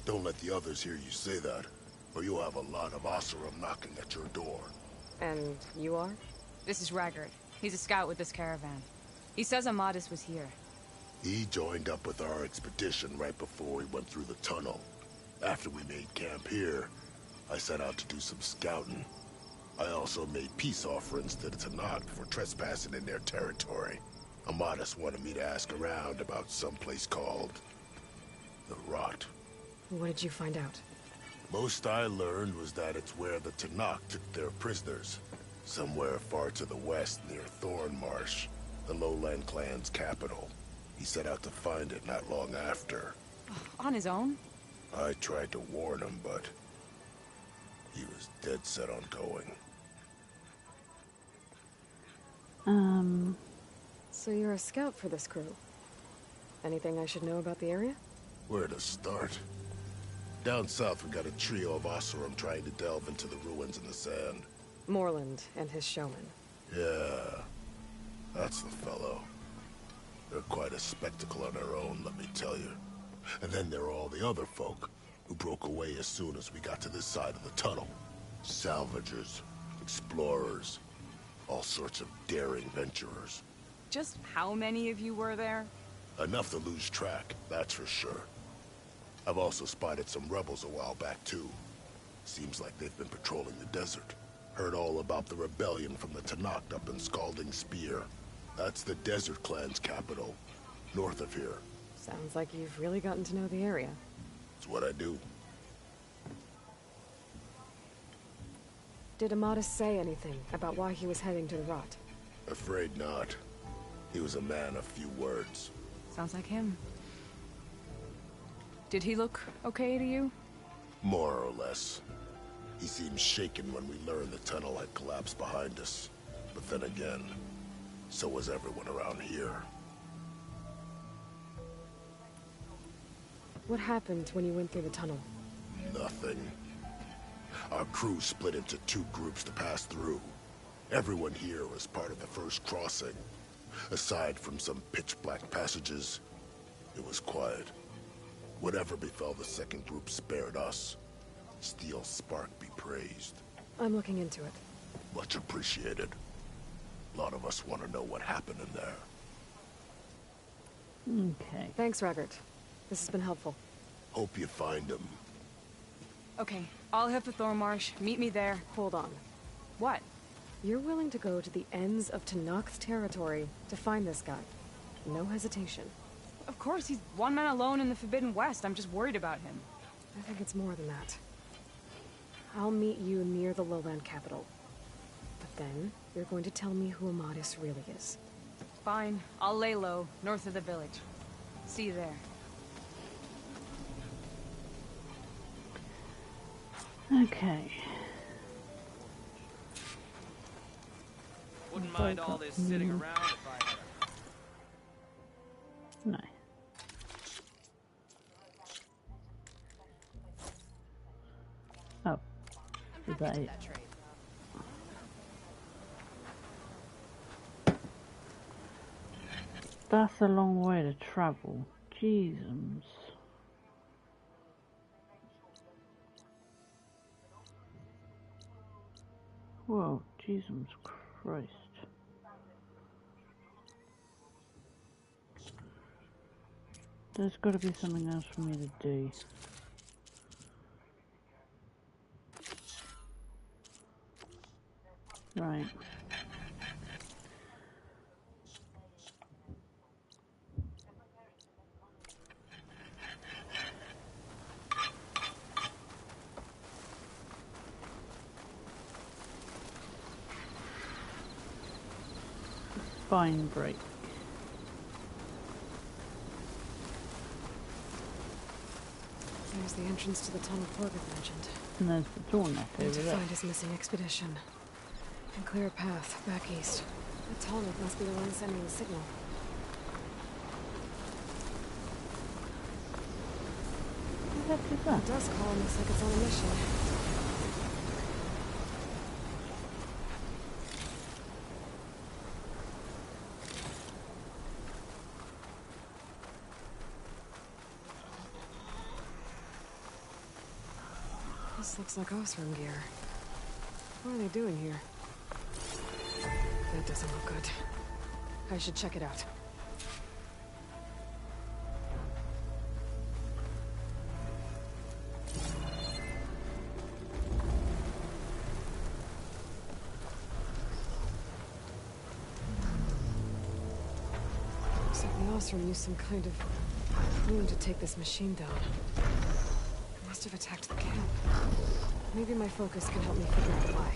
Don't let the others hear you say that, or you'll have a lot of Oseram knocking at your door. And you are? This is Raggard. He's a scout with this caravan. He says Amadis was here. He joined up with our expedition right before we went through the tunnel. After we made camp here, I set out to do some scouting. I also made peace offerings to the Tenakth for trespassing in their territory. Amadis wanted me to ask around about some place called the Rot. What did you find out? Most I learned was that it's where the Tenakth took their prisoners. Somewhere far to the west near Thornmarsh, the Lowland clan's capital. He set out to find it not long after. On his own? I tried to warn him, but he was dead set on going. So you're a scout for this crew. Anything I should know about the area? Where to start? Down south, we got a trio of Oseram trying to delve into the ruins in the sand. Morland and his showman. Yeah, that's the fellow. They're quite a spectacle on their own, let me tell you. And then there are all the other folk, who broke away as soon as we got to this side of the tunnel. Salvagers, explorers, all sorts of daring venturers. Just how many of you were there? Enough to lose track, that's for sure. I've also spotted some rebels a while back, too. Seems like they've been patrolling the desert. Heard all about the rebellion from the Tenakth up in Scalding Spear. That's the Desert Clan's capital, north of here. Sounds like you've really gotten to know the area. It's what I do. Did Amadis say anything about why he was heading to the Rot? Afraid not. He was a man of few words. Sounds like him. Did he look okay to you? More or less. He seemed shaken when we learned the tunnel had collapsed behind us. But then again, so was everyone around here. What happened when you went through the tunnel? Nothing. Our crew split into 2 groups to pass through. Everyone here was part of the first crossing. Aside from some pitch-black passages, it was quiet. Whatever befell the second group spared us. Steel Spark be praised. I'm looking into it. Much appreciated. A lot of us want to know what happened in there. Okay. Thanks, Raggart. This has been helpful. Hope you find him. Okay, I'll head for Thornmarsh. Meet me there. Hold on. What? You're willing to go to the ends of Tenakth's territory to find this guy. No hesitation. Of course, he's one man alone in the Forbidden West. I'm just worried about him. I think it's more than that. I'll meet you near the lowland capital. But then, you're going to tell me who Amadis really is. Fine. I'll lay low, north of the village. See you there. Okay. Wouldn't mind all this sitting around if I had No. Oh. Is that it? That's a long way to travel. Jesus. Whoa, Jesus Christ. There's got to be something else for me to do. Right. Spine break. There's the entrance to the tunnel Torvik mentioned. And there's the door neck over To there. find his missing expedition. And clear a path back east. The Tallneck must be the one sending the signal. What the heck is that? The dust column looks like it's on a mission. This looks like Osram gear. What are they doing here? That doesn't look good. I should check it out. Looks like the Osram used some kind of harpoon to take this machine down. It must have attacked the camp. Maybe my focus can help me figure out why.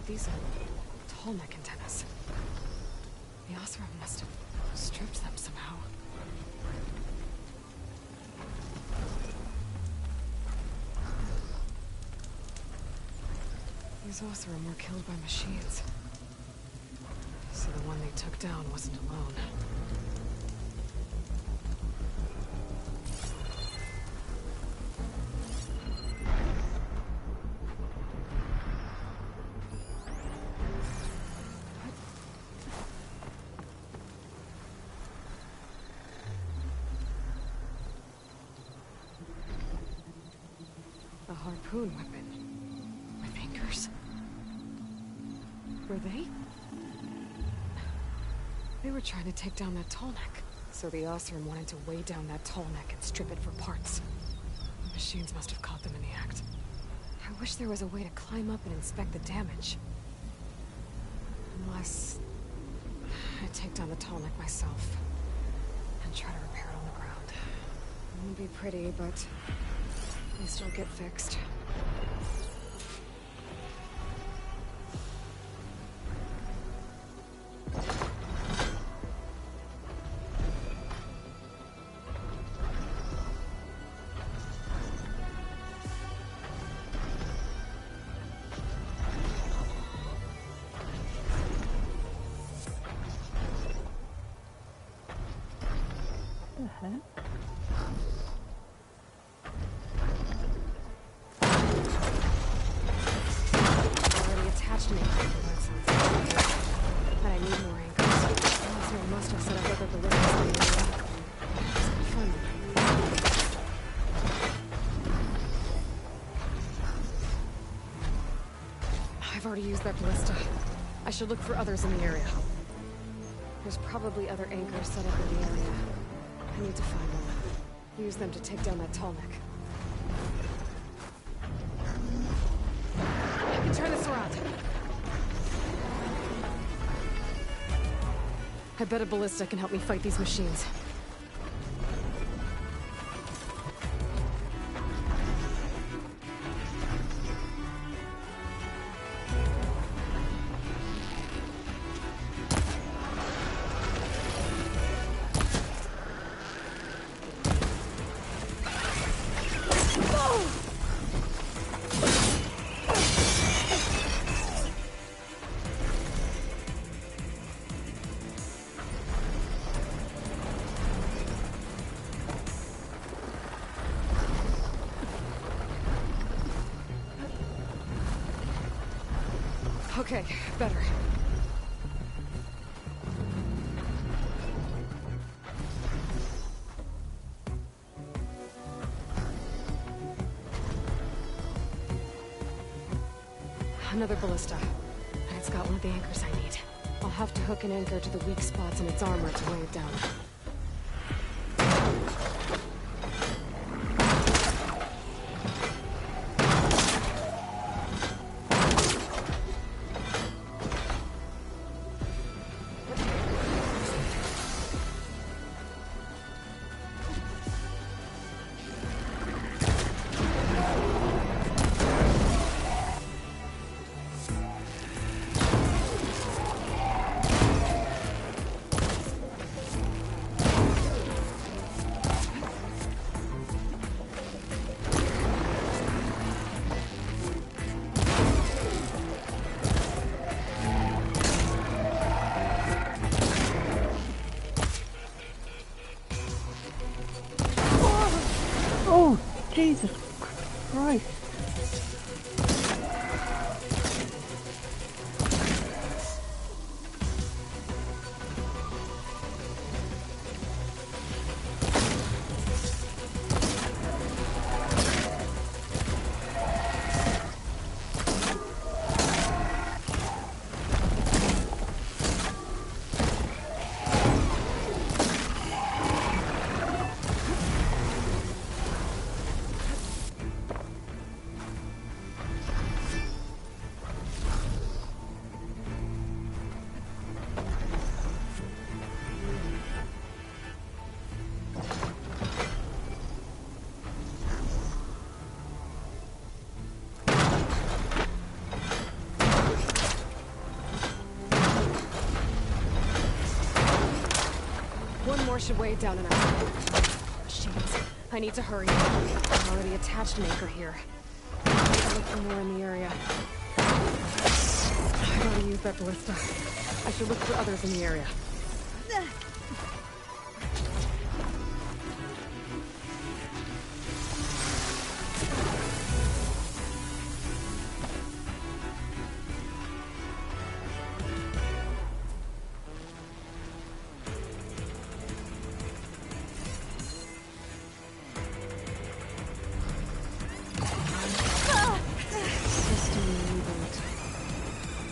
These are Tallneck antennas. The Osram must have stripped them somehow. These Osram were killed by machines. So the one they took down wasn't alone. A harpoon weapon. Were they? They were trying to take down that Tallneck. So the Oseram wanted to weigh down that Tallneck and strip it for parts. The machines must have caught them in the act. I wish there was a way to climb up and inspect the damage. Unless... I take down the Tallneck myself. And try to repair it on the ground. It won't be pretty, but... at least it'll get fixed. I've already used that ballista. I should look for others in the area. There's probably other anchors set up in the area. I need to find them. Use them to take down that Tallneck. I can turn this around. I bet a ballista can help me fight these machines. Okay, better. Another ballista. And it's got one of the anchors I need. I'll have to hook an anchor to the weak spots in its armor to weigh it down. Jesus Christ. Should weigh it down enough. Machines. I need to hurry. I've already attached an anchor here. I'll look for more in the area. I've already used that ballista. I should look for others in the area.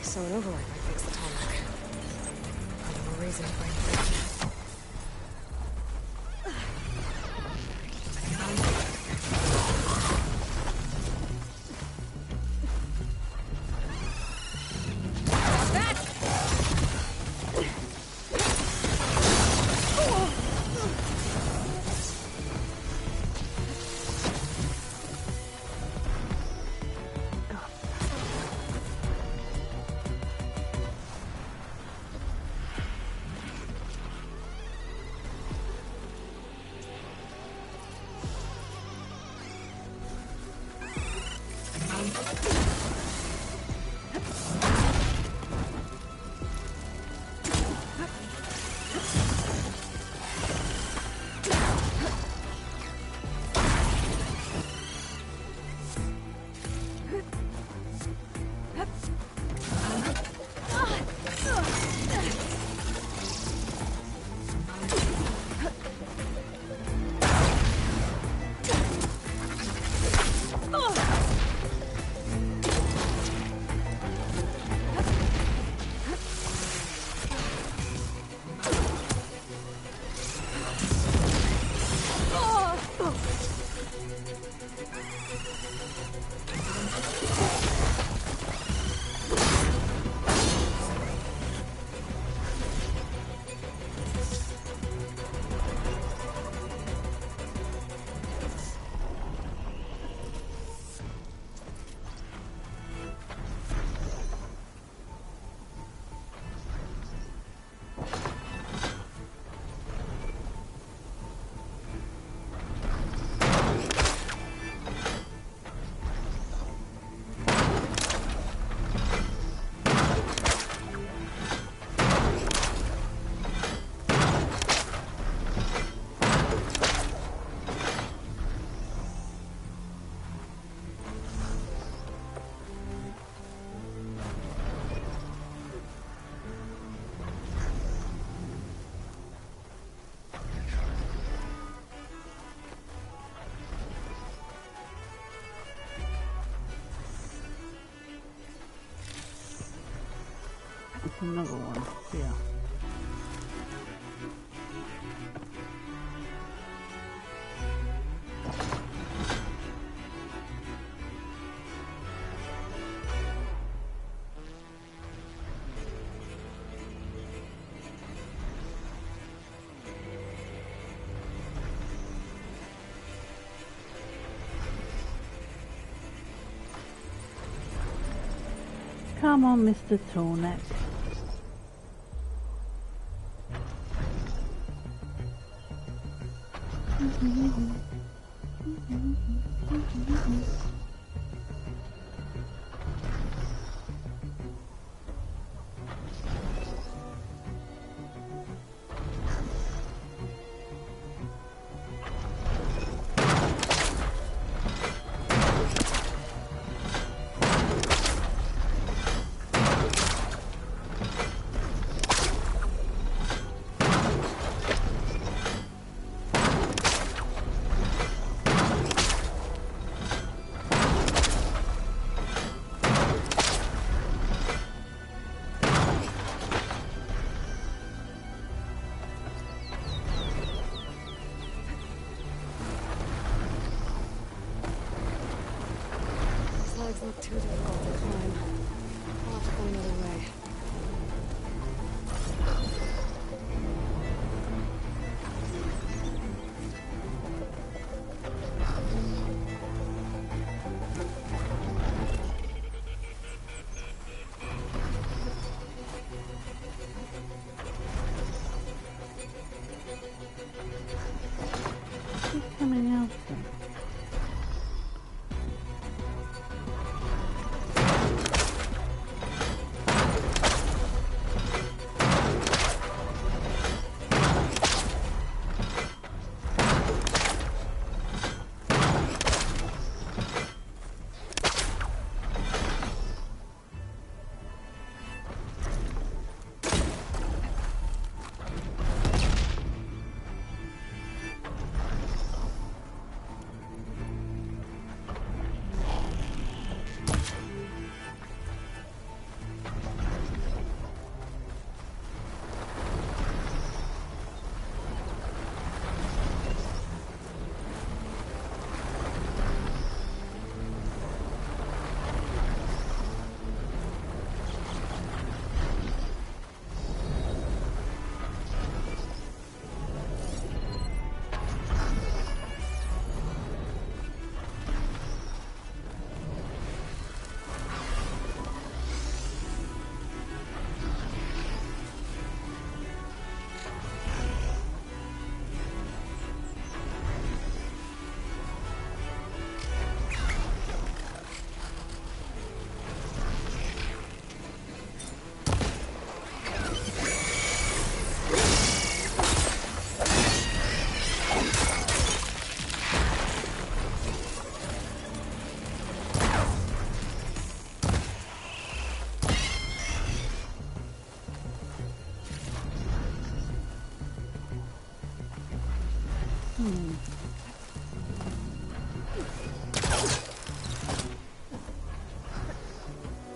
So an override might be another one here. Come on, Mr. Tallneck. Look too difficult to climb. I'll have to find another way. Who's coming out then?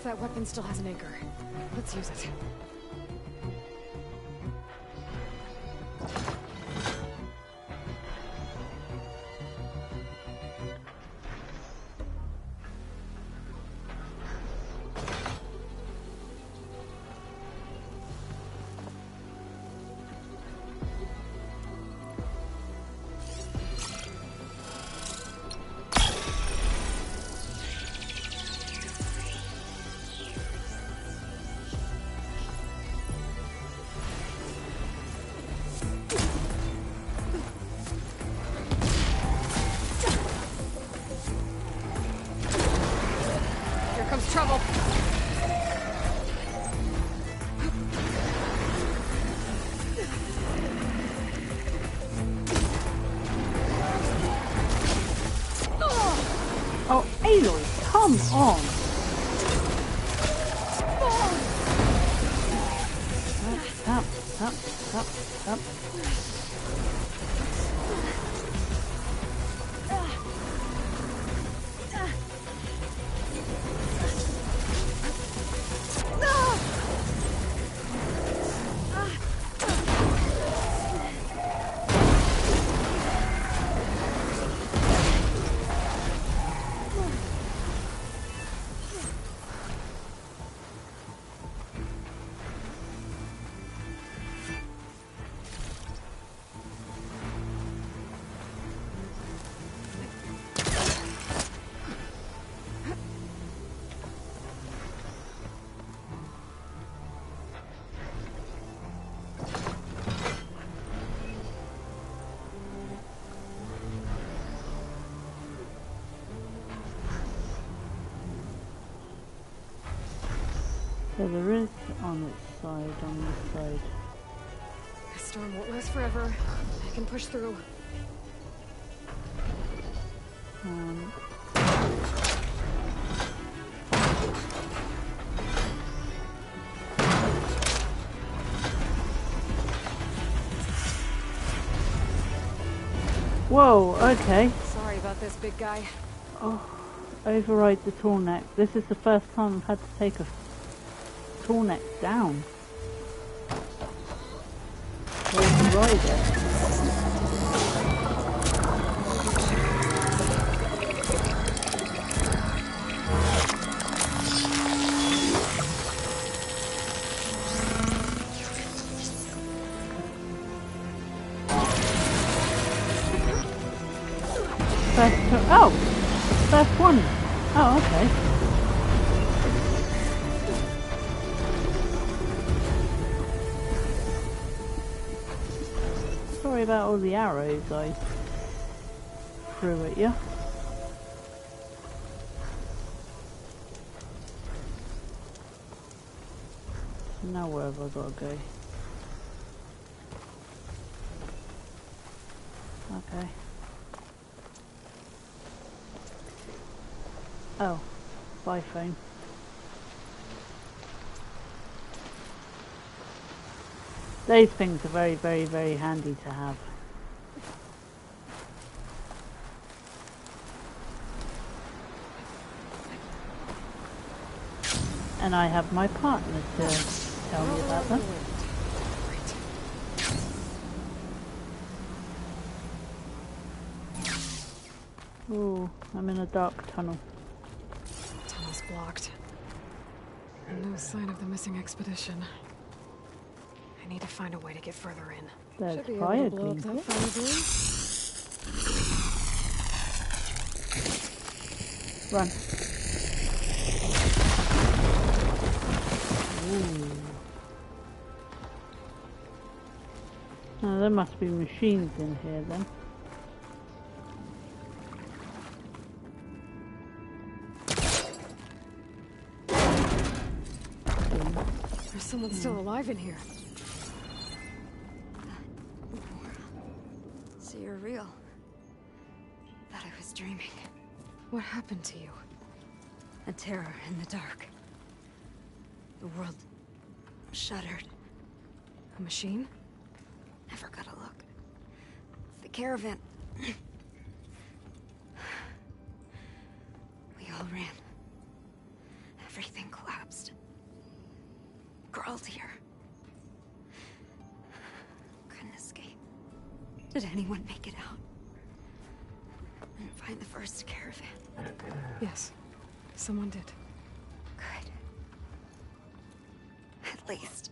That weapon still has an anchor. Let's use it. Trouble. Oh, Aloy, come on. Up. So there is on its side, on this side. This storm won't last forever. I can push through. Whoa, okay. Sorry about this, big guy. Oh, override the tall neck. This is the first time I've had to take a tall neck down. Override it. First one. Oh, okay. Sorry about all the arrows I threw at you. Now where have I got to go? Okay. Oh, bye phone. Those things are very, very, very handy to have. And I have my partner to tell me about them. Ooh, I'm in a dark tunnel. Tunnel's blocked. And no sign of the missing expedition. I need to find a way to get further in. There's Should be fire able to blow up that fire balloon. Run. Ooh. Oh, there must be machines in here then. There's someone still alive in here. So you're real. Thought I was dreaming. What happened to you? A terror in the dark. The world shuddered. A machine? Never got a look. The caravan. We all ran. Everything collapsed. Crawled here. Couldn't escape. Did anyone make it out? And find the first caravan? Yes, someone did. Good. At least,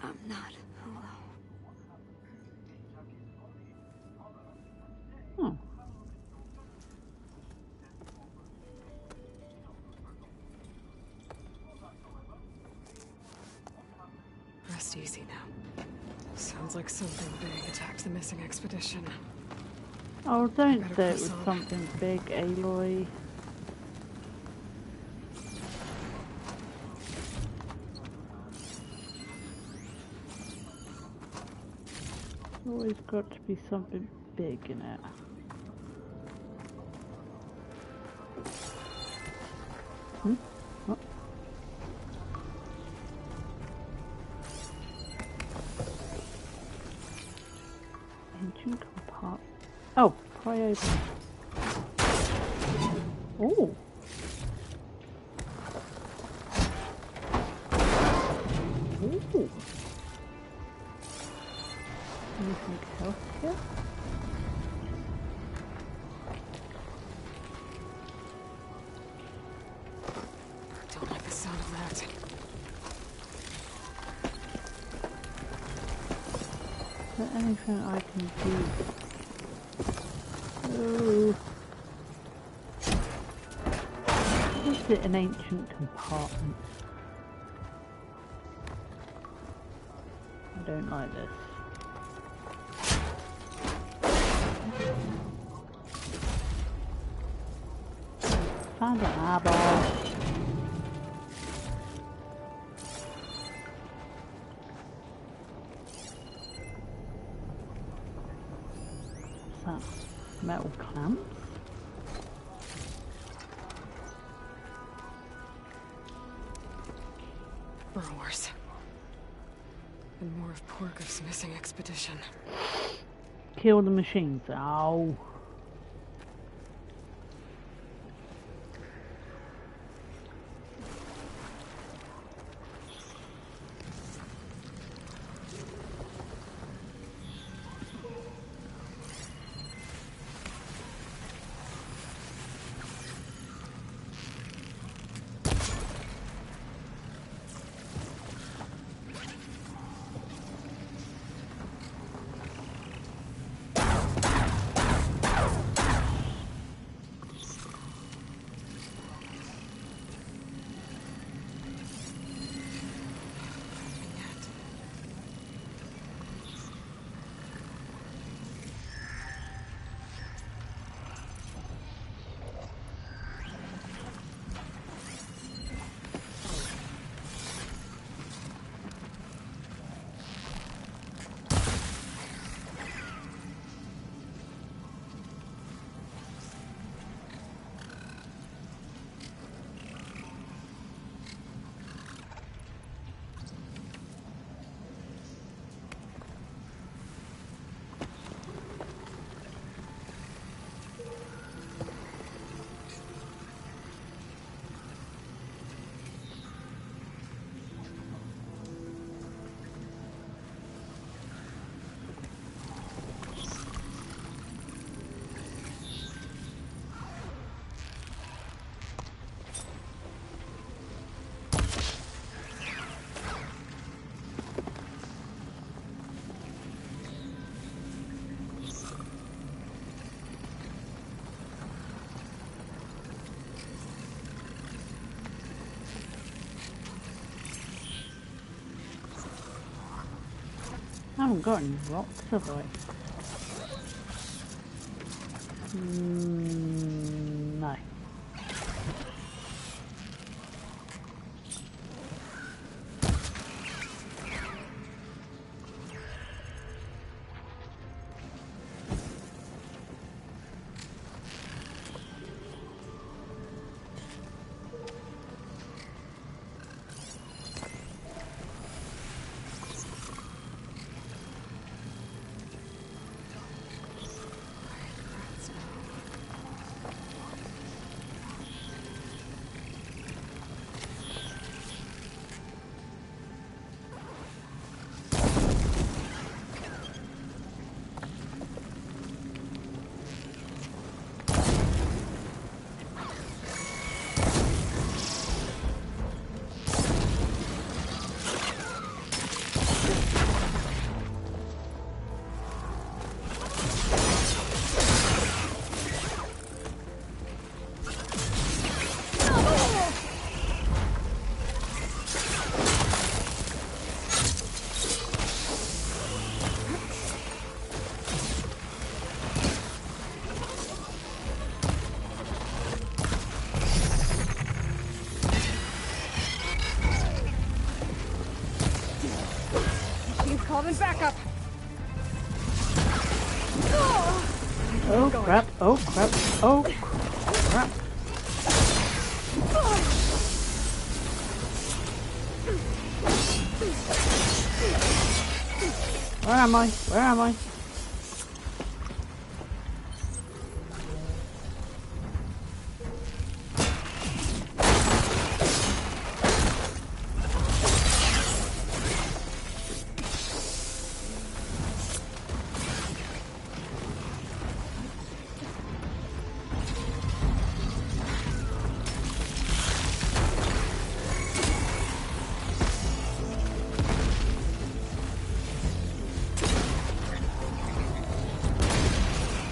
I'm not alone. Oh. Rest easy now. Sounds like something big attacked the missing expedition. Oh, don't say it was something big, Aloy. Always got to be something big in it. What? Ancient compartment. Oh, pry open. Oh. Ooh. Anything else here? Don't like the sound of that. Is there anything I can do? Oh. Is it an ancient compartment? I don't like this. Found an eyeball. that? Metal clamps? Burrows. And more of Porgo's missing expedition. Kill the machines. Ow. I haven't got any rocks, have I? No. Calling backup. Oh crap, oh crap, oh crap. Where am I? Where am I?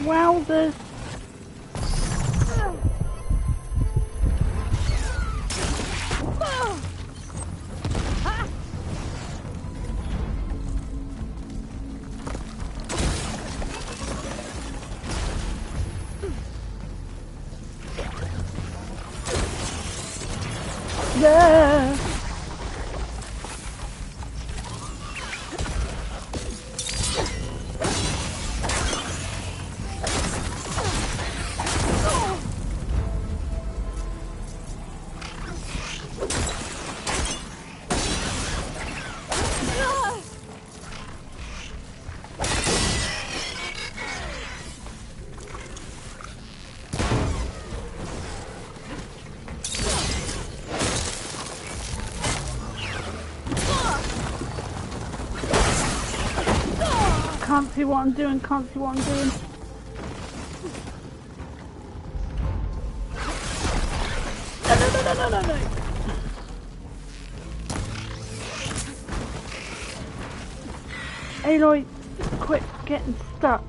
Wowzers! Yeah! see what I'm doing, can't see what I'm doing. No. Aloy, quit getting stuck.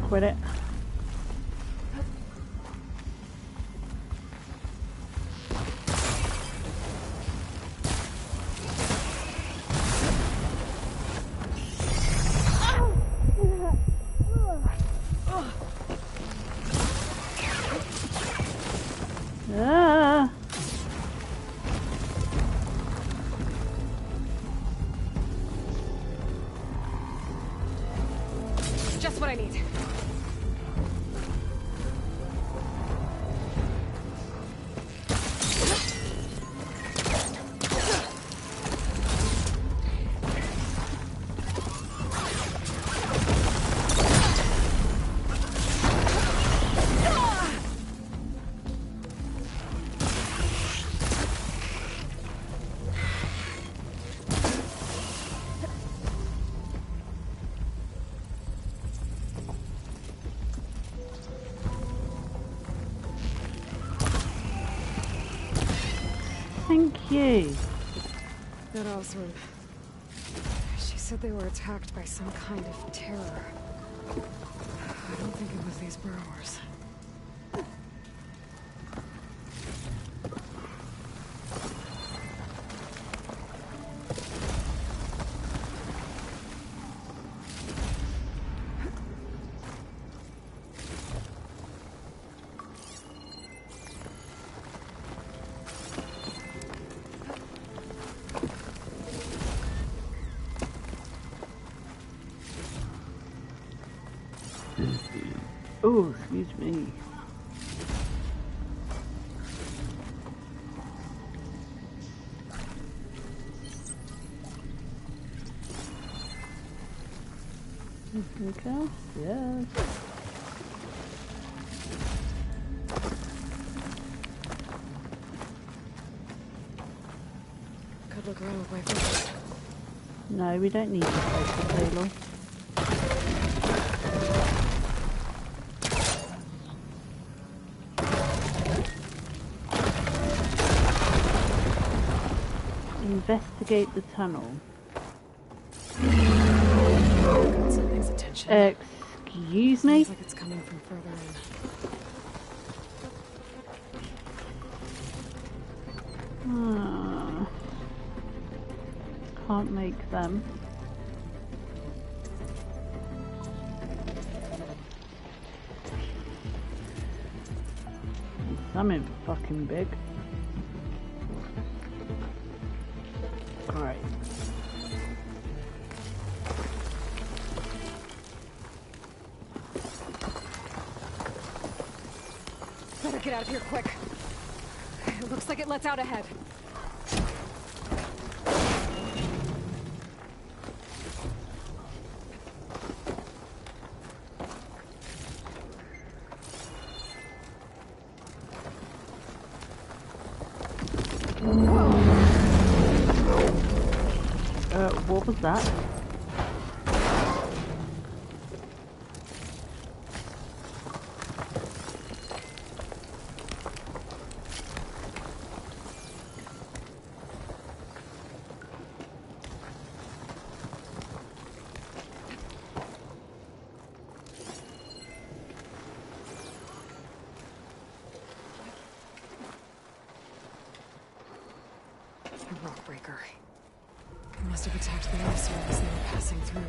Quit it. Ah. Just what I need. Thank you. That Oswald. She said they were attacked by some kind of terror. I don't think it was these burrowers. Oh, excuse me. Okay, yes. Could look around with my focus. No, we don't need to focus, Aloy. Investigate the tunnel. Got something's attention. Excuse me? Sounds like it's coming from further in. Can't make them. Something fucking big. Great. Better get out of here quick. It looks like it lets out ahead. What was that? A rock breaker. They must have attacked the Earthsphere as they were passing through.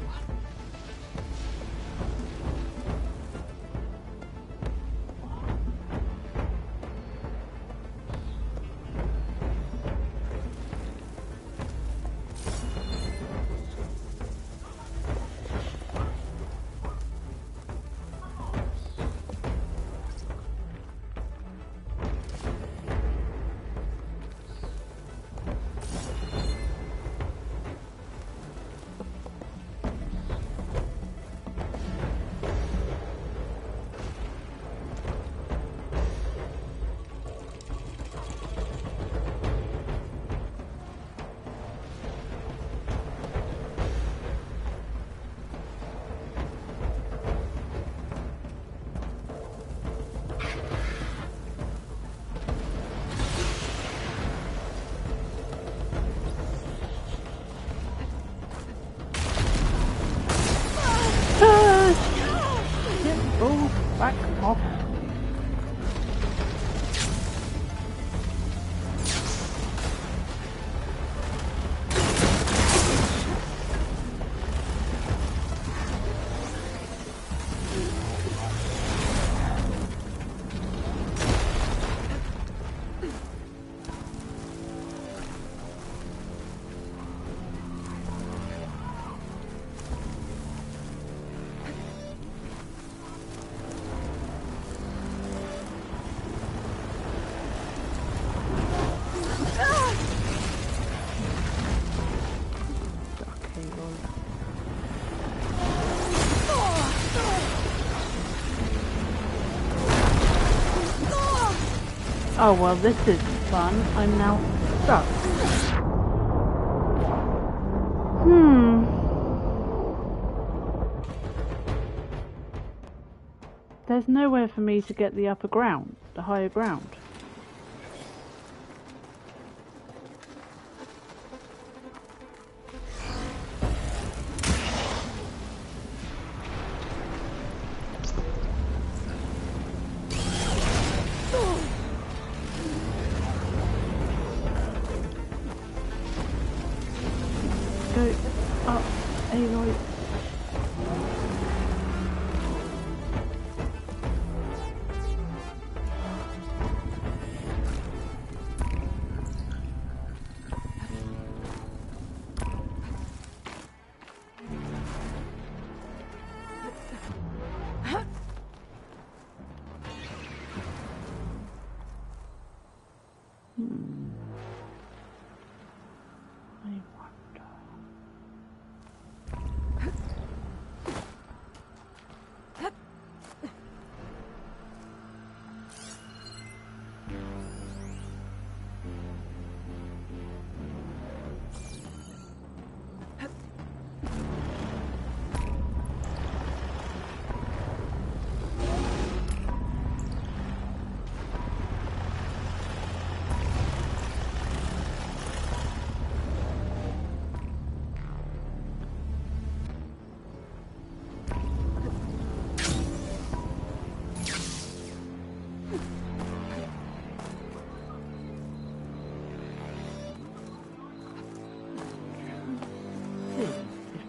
off. Oh well, this is fun. I'm now stuck. There's nowhere for me to get the upper ground, the higher ground. Go up, Aloy.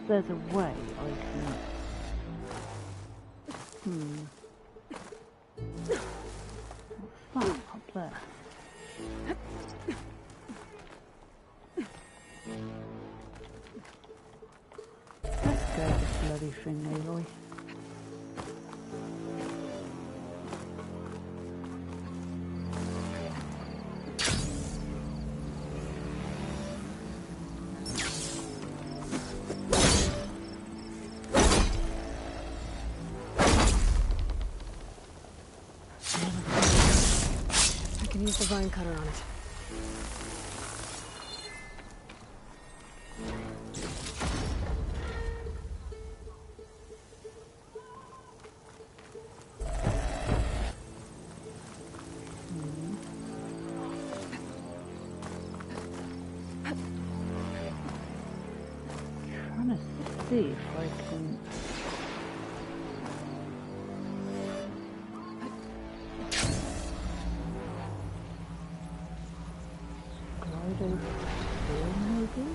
There's a way I can... What's that up there? Let's go this bloody thing, Aloy. Use the vine cutter on it. I'm trying to see if I can... maybe?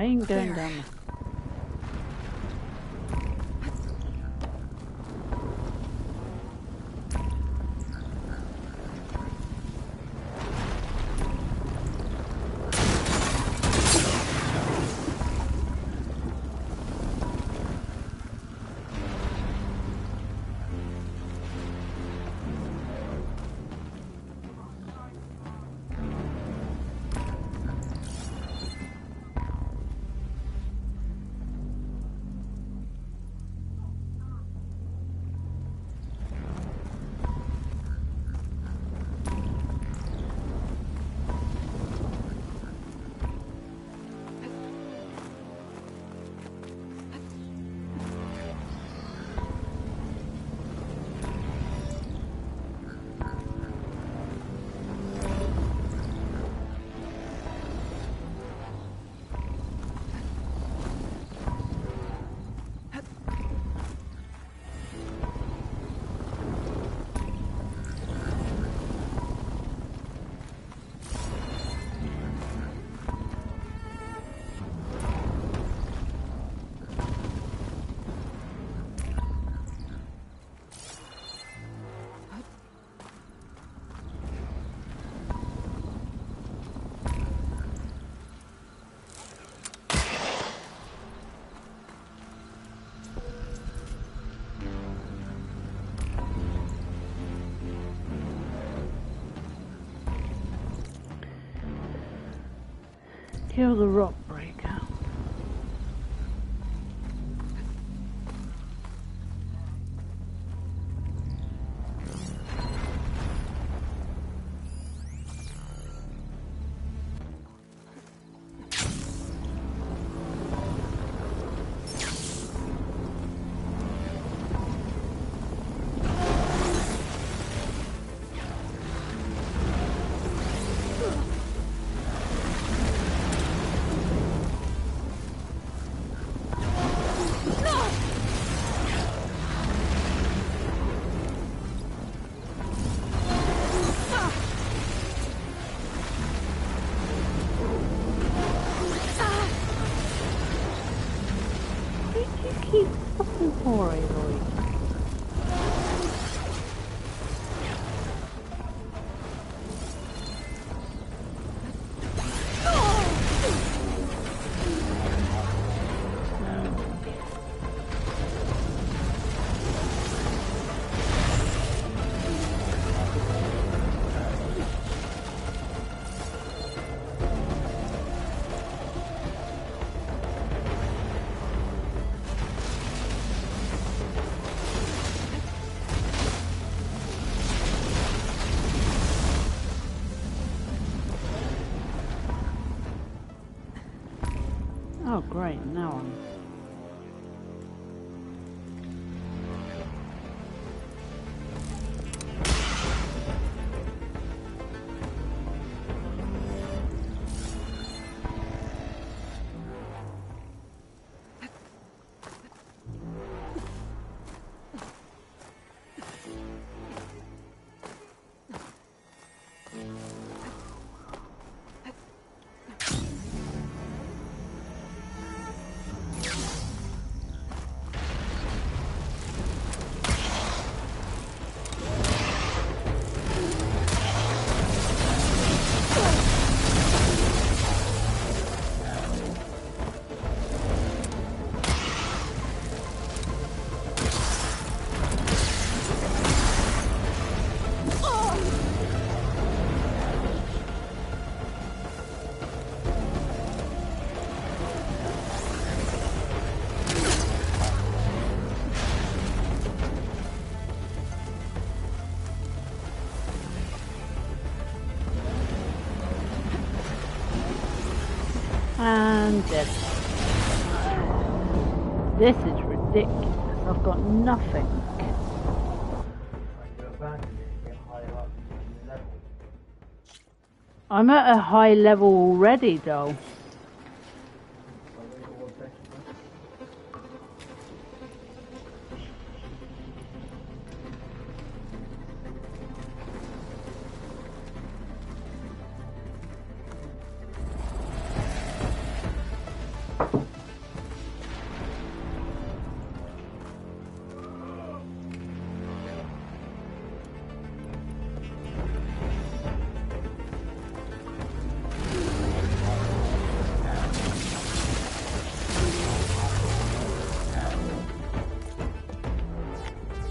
I ain't going down there. Kill the rock breaker. Oh great, now I'm... And dead. This is ridiculous. I've got nothing. I'm at a high level already, though.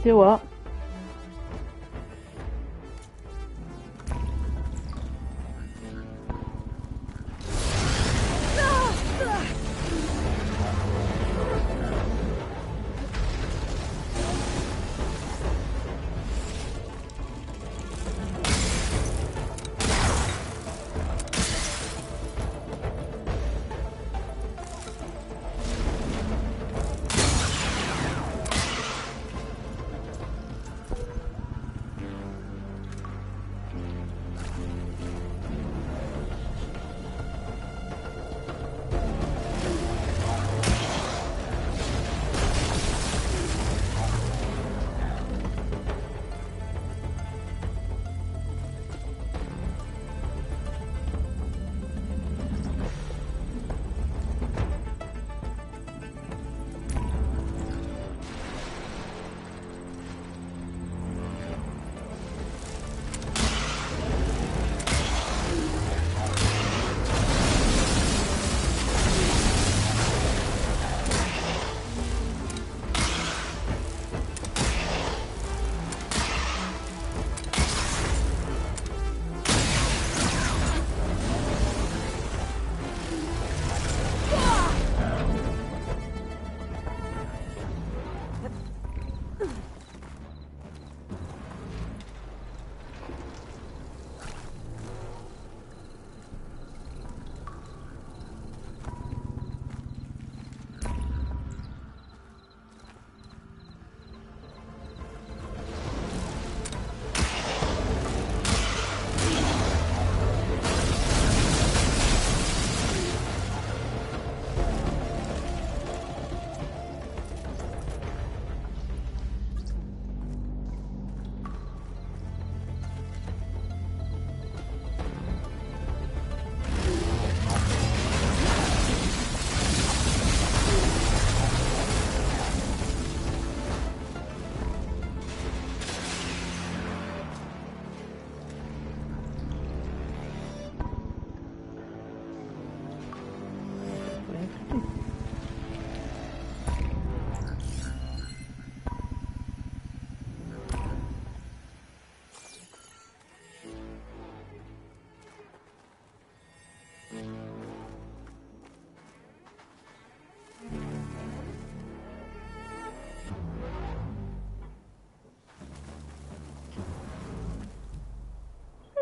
Do what?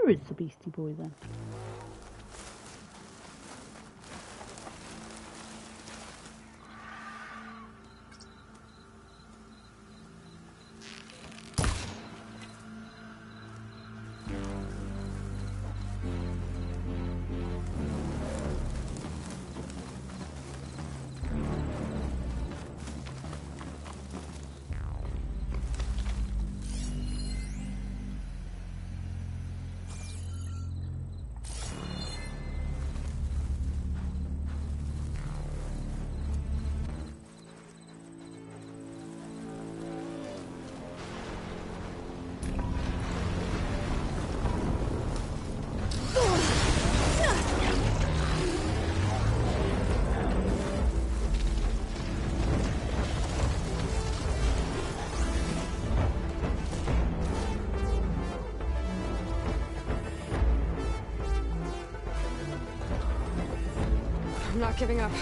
Where is the Beastie Boy then? I'm not giving up.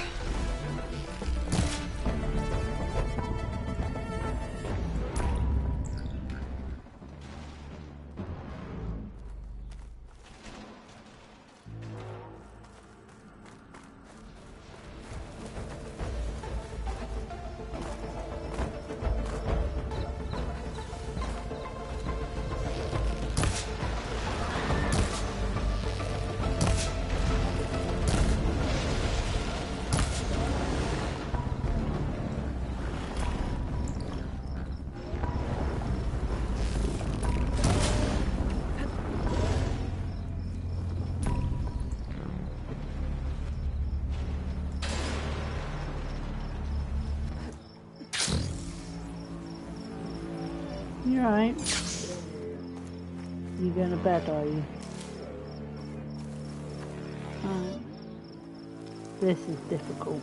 You're right. You going to bed, are you? Right. This is difficult.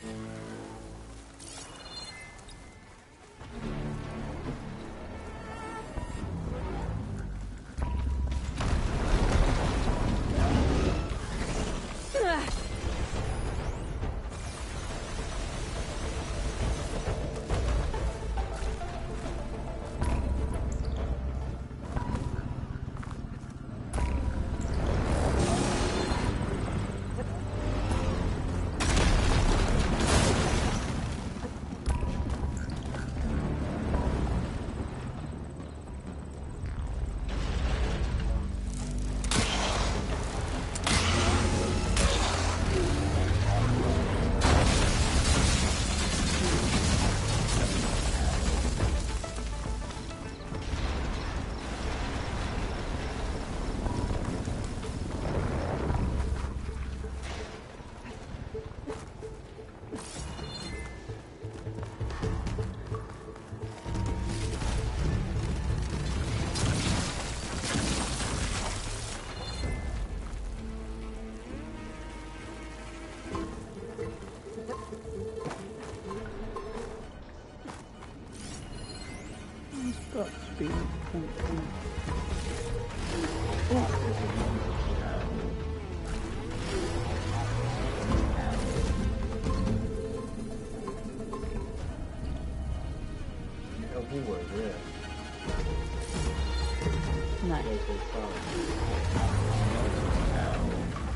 No.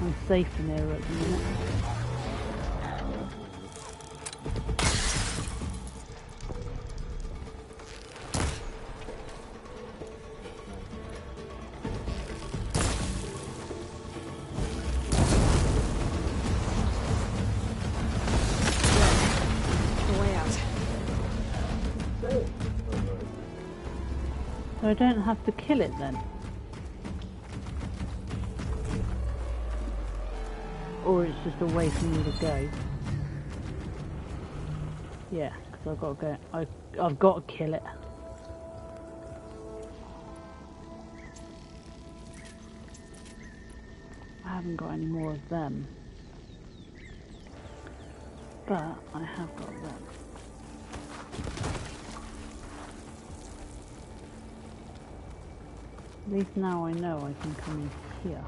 I'm safe in here at the minute. So I don't have to kill it then? Or it's just a way for me to go? Yeah, because I've got to go. I've got to kill it. I haven't got any more of them. But I have got them. At least now I know I can come in here.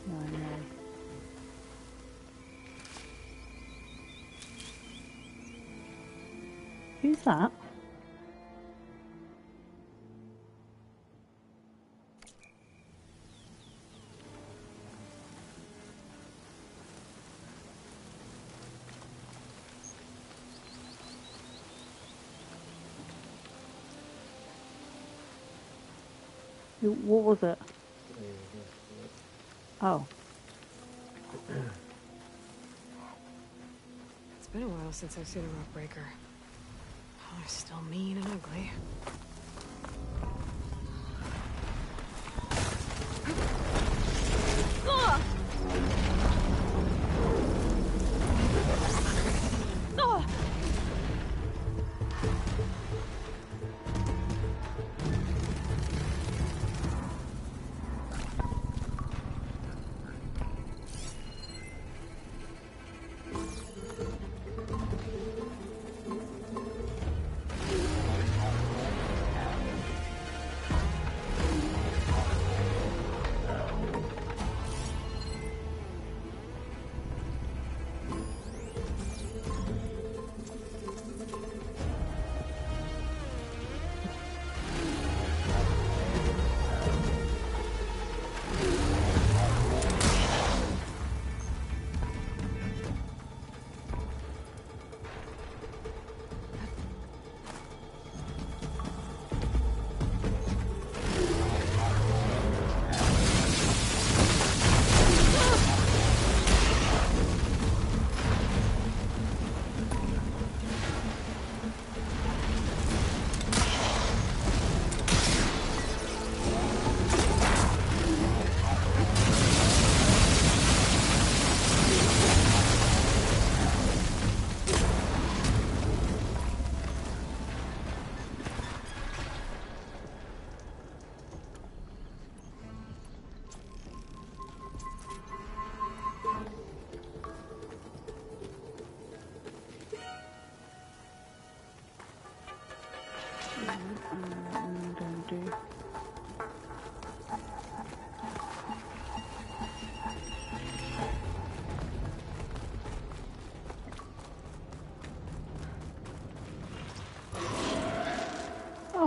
Yeah, I know. Who's that? What was it? Oh. It's been a while since I've seen a rock breaker. Oh, they're still mean and ugly.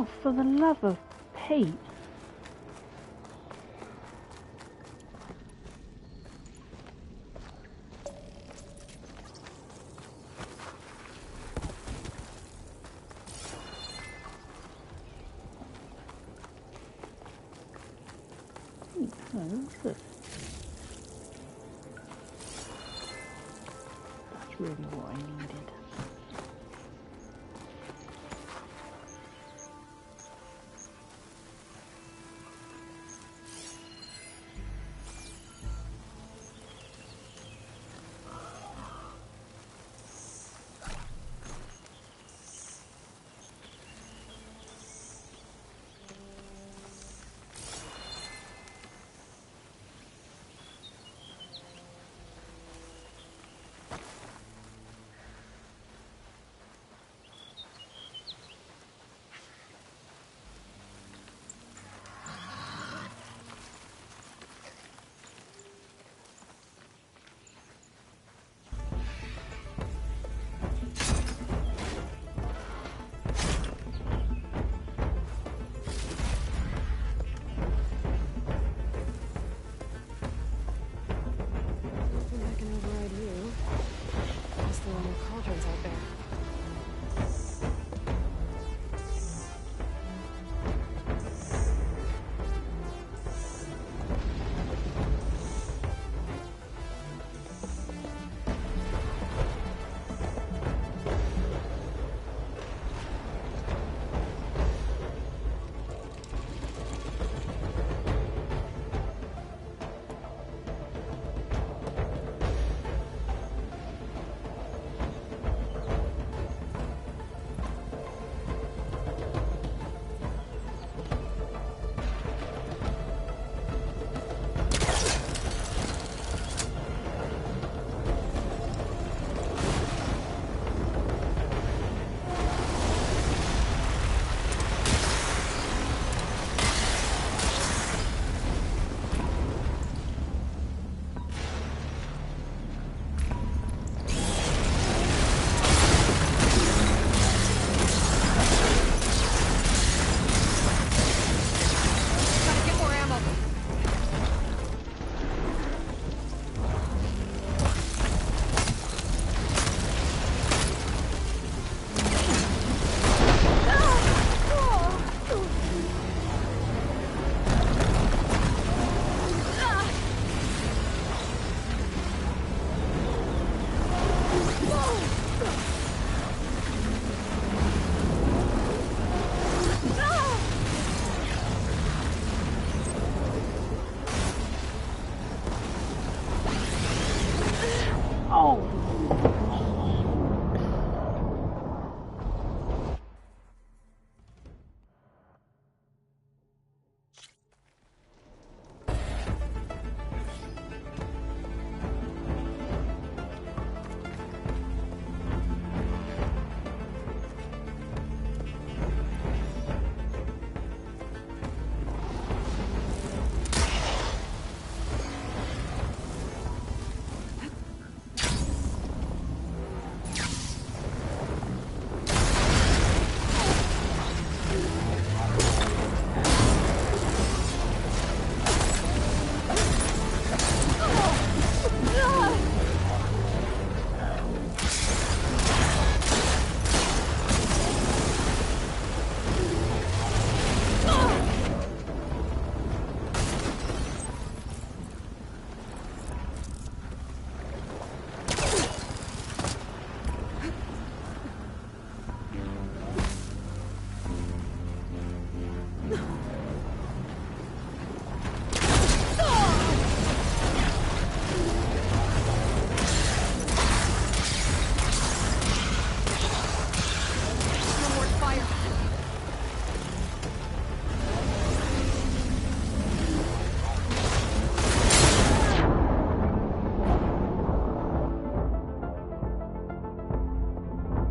Oh, for the love of Pete. What's this? That's really what I needed. Cauldrons out there. Oh!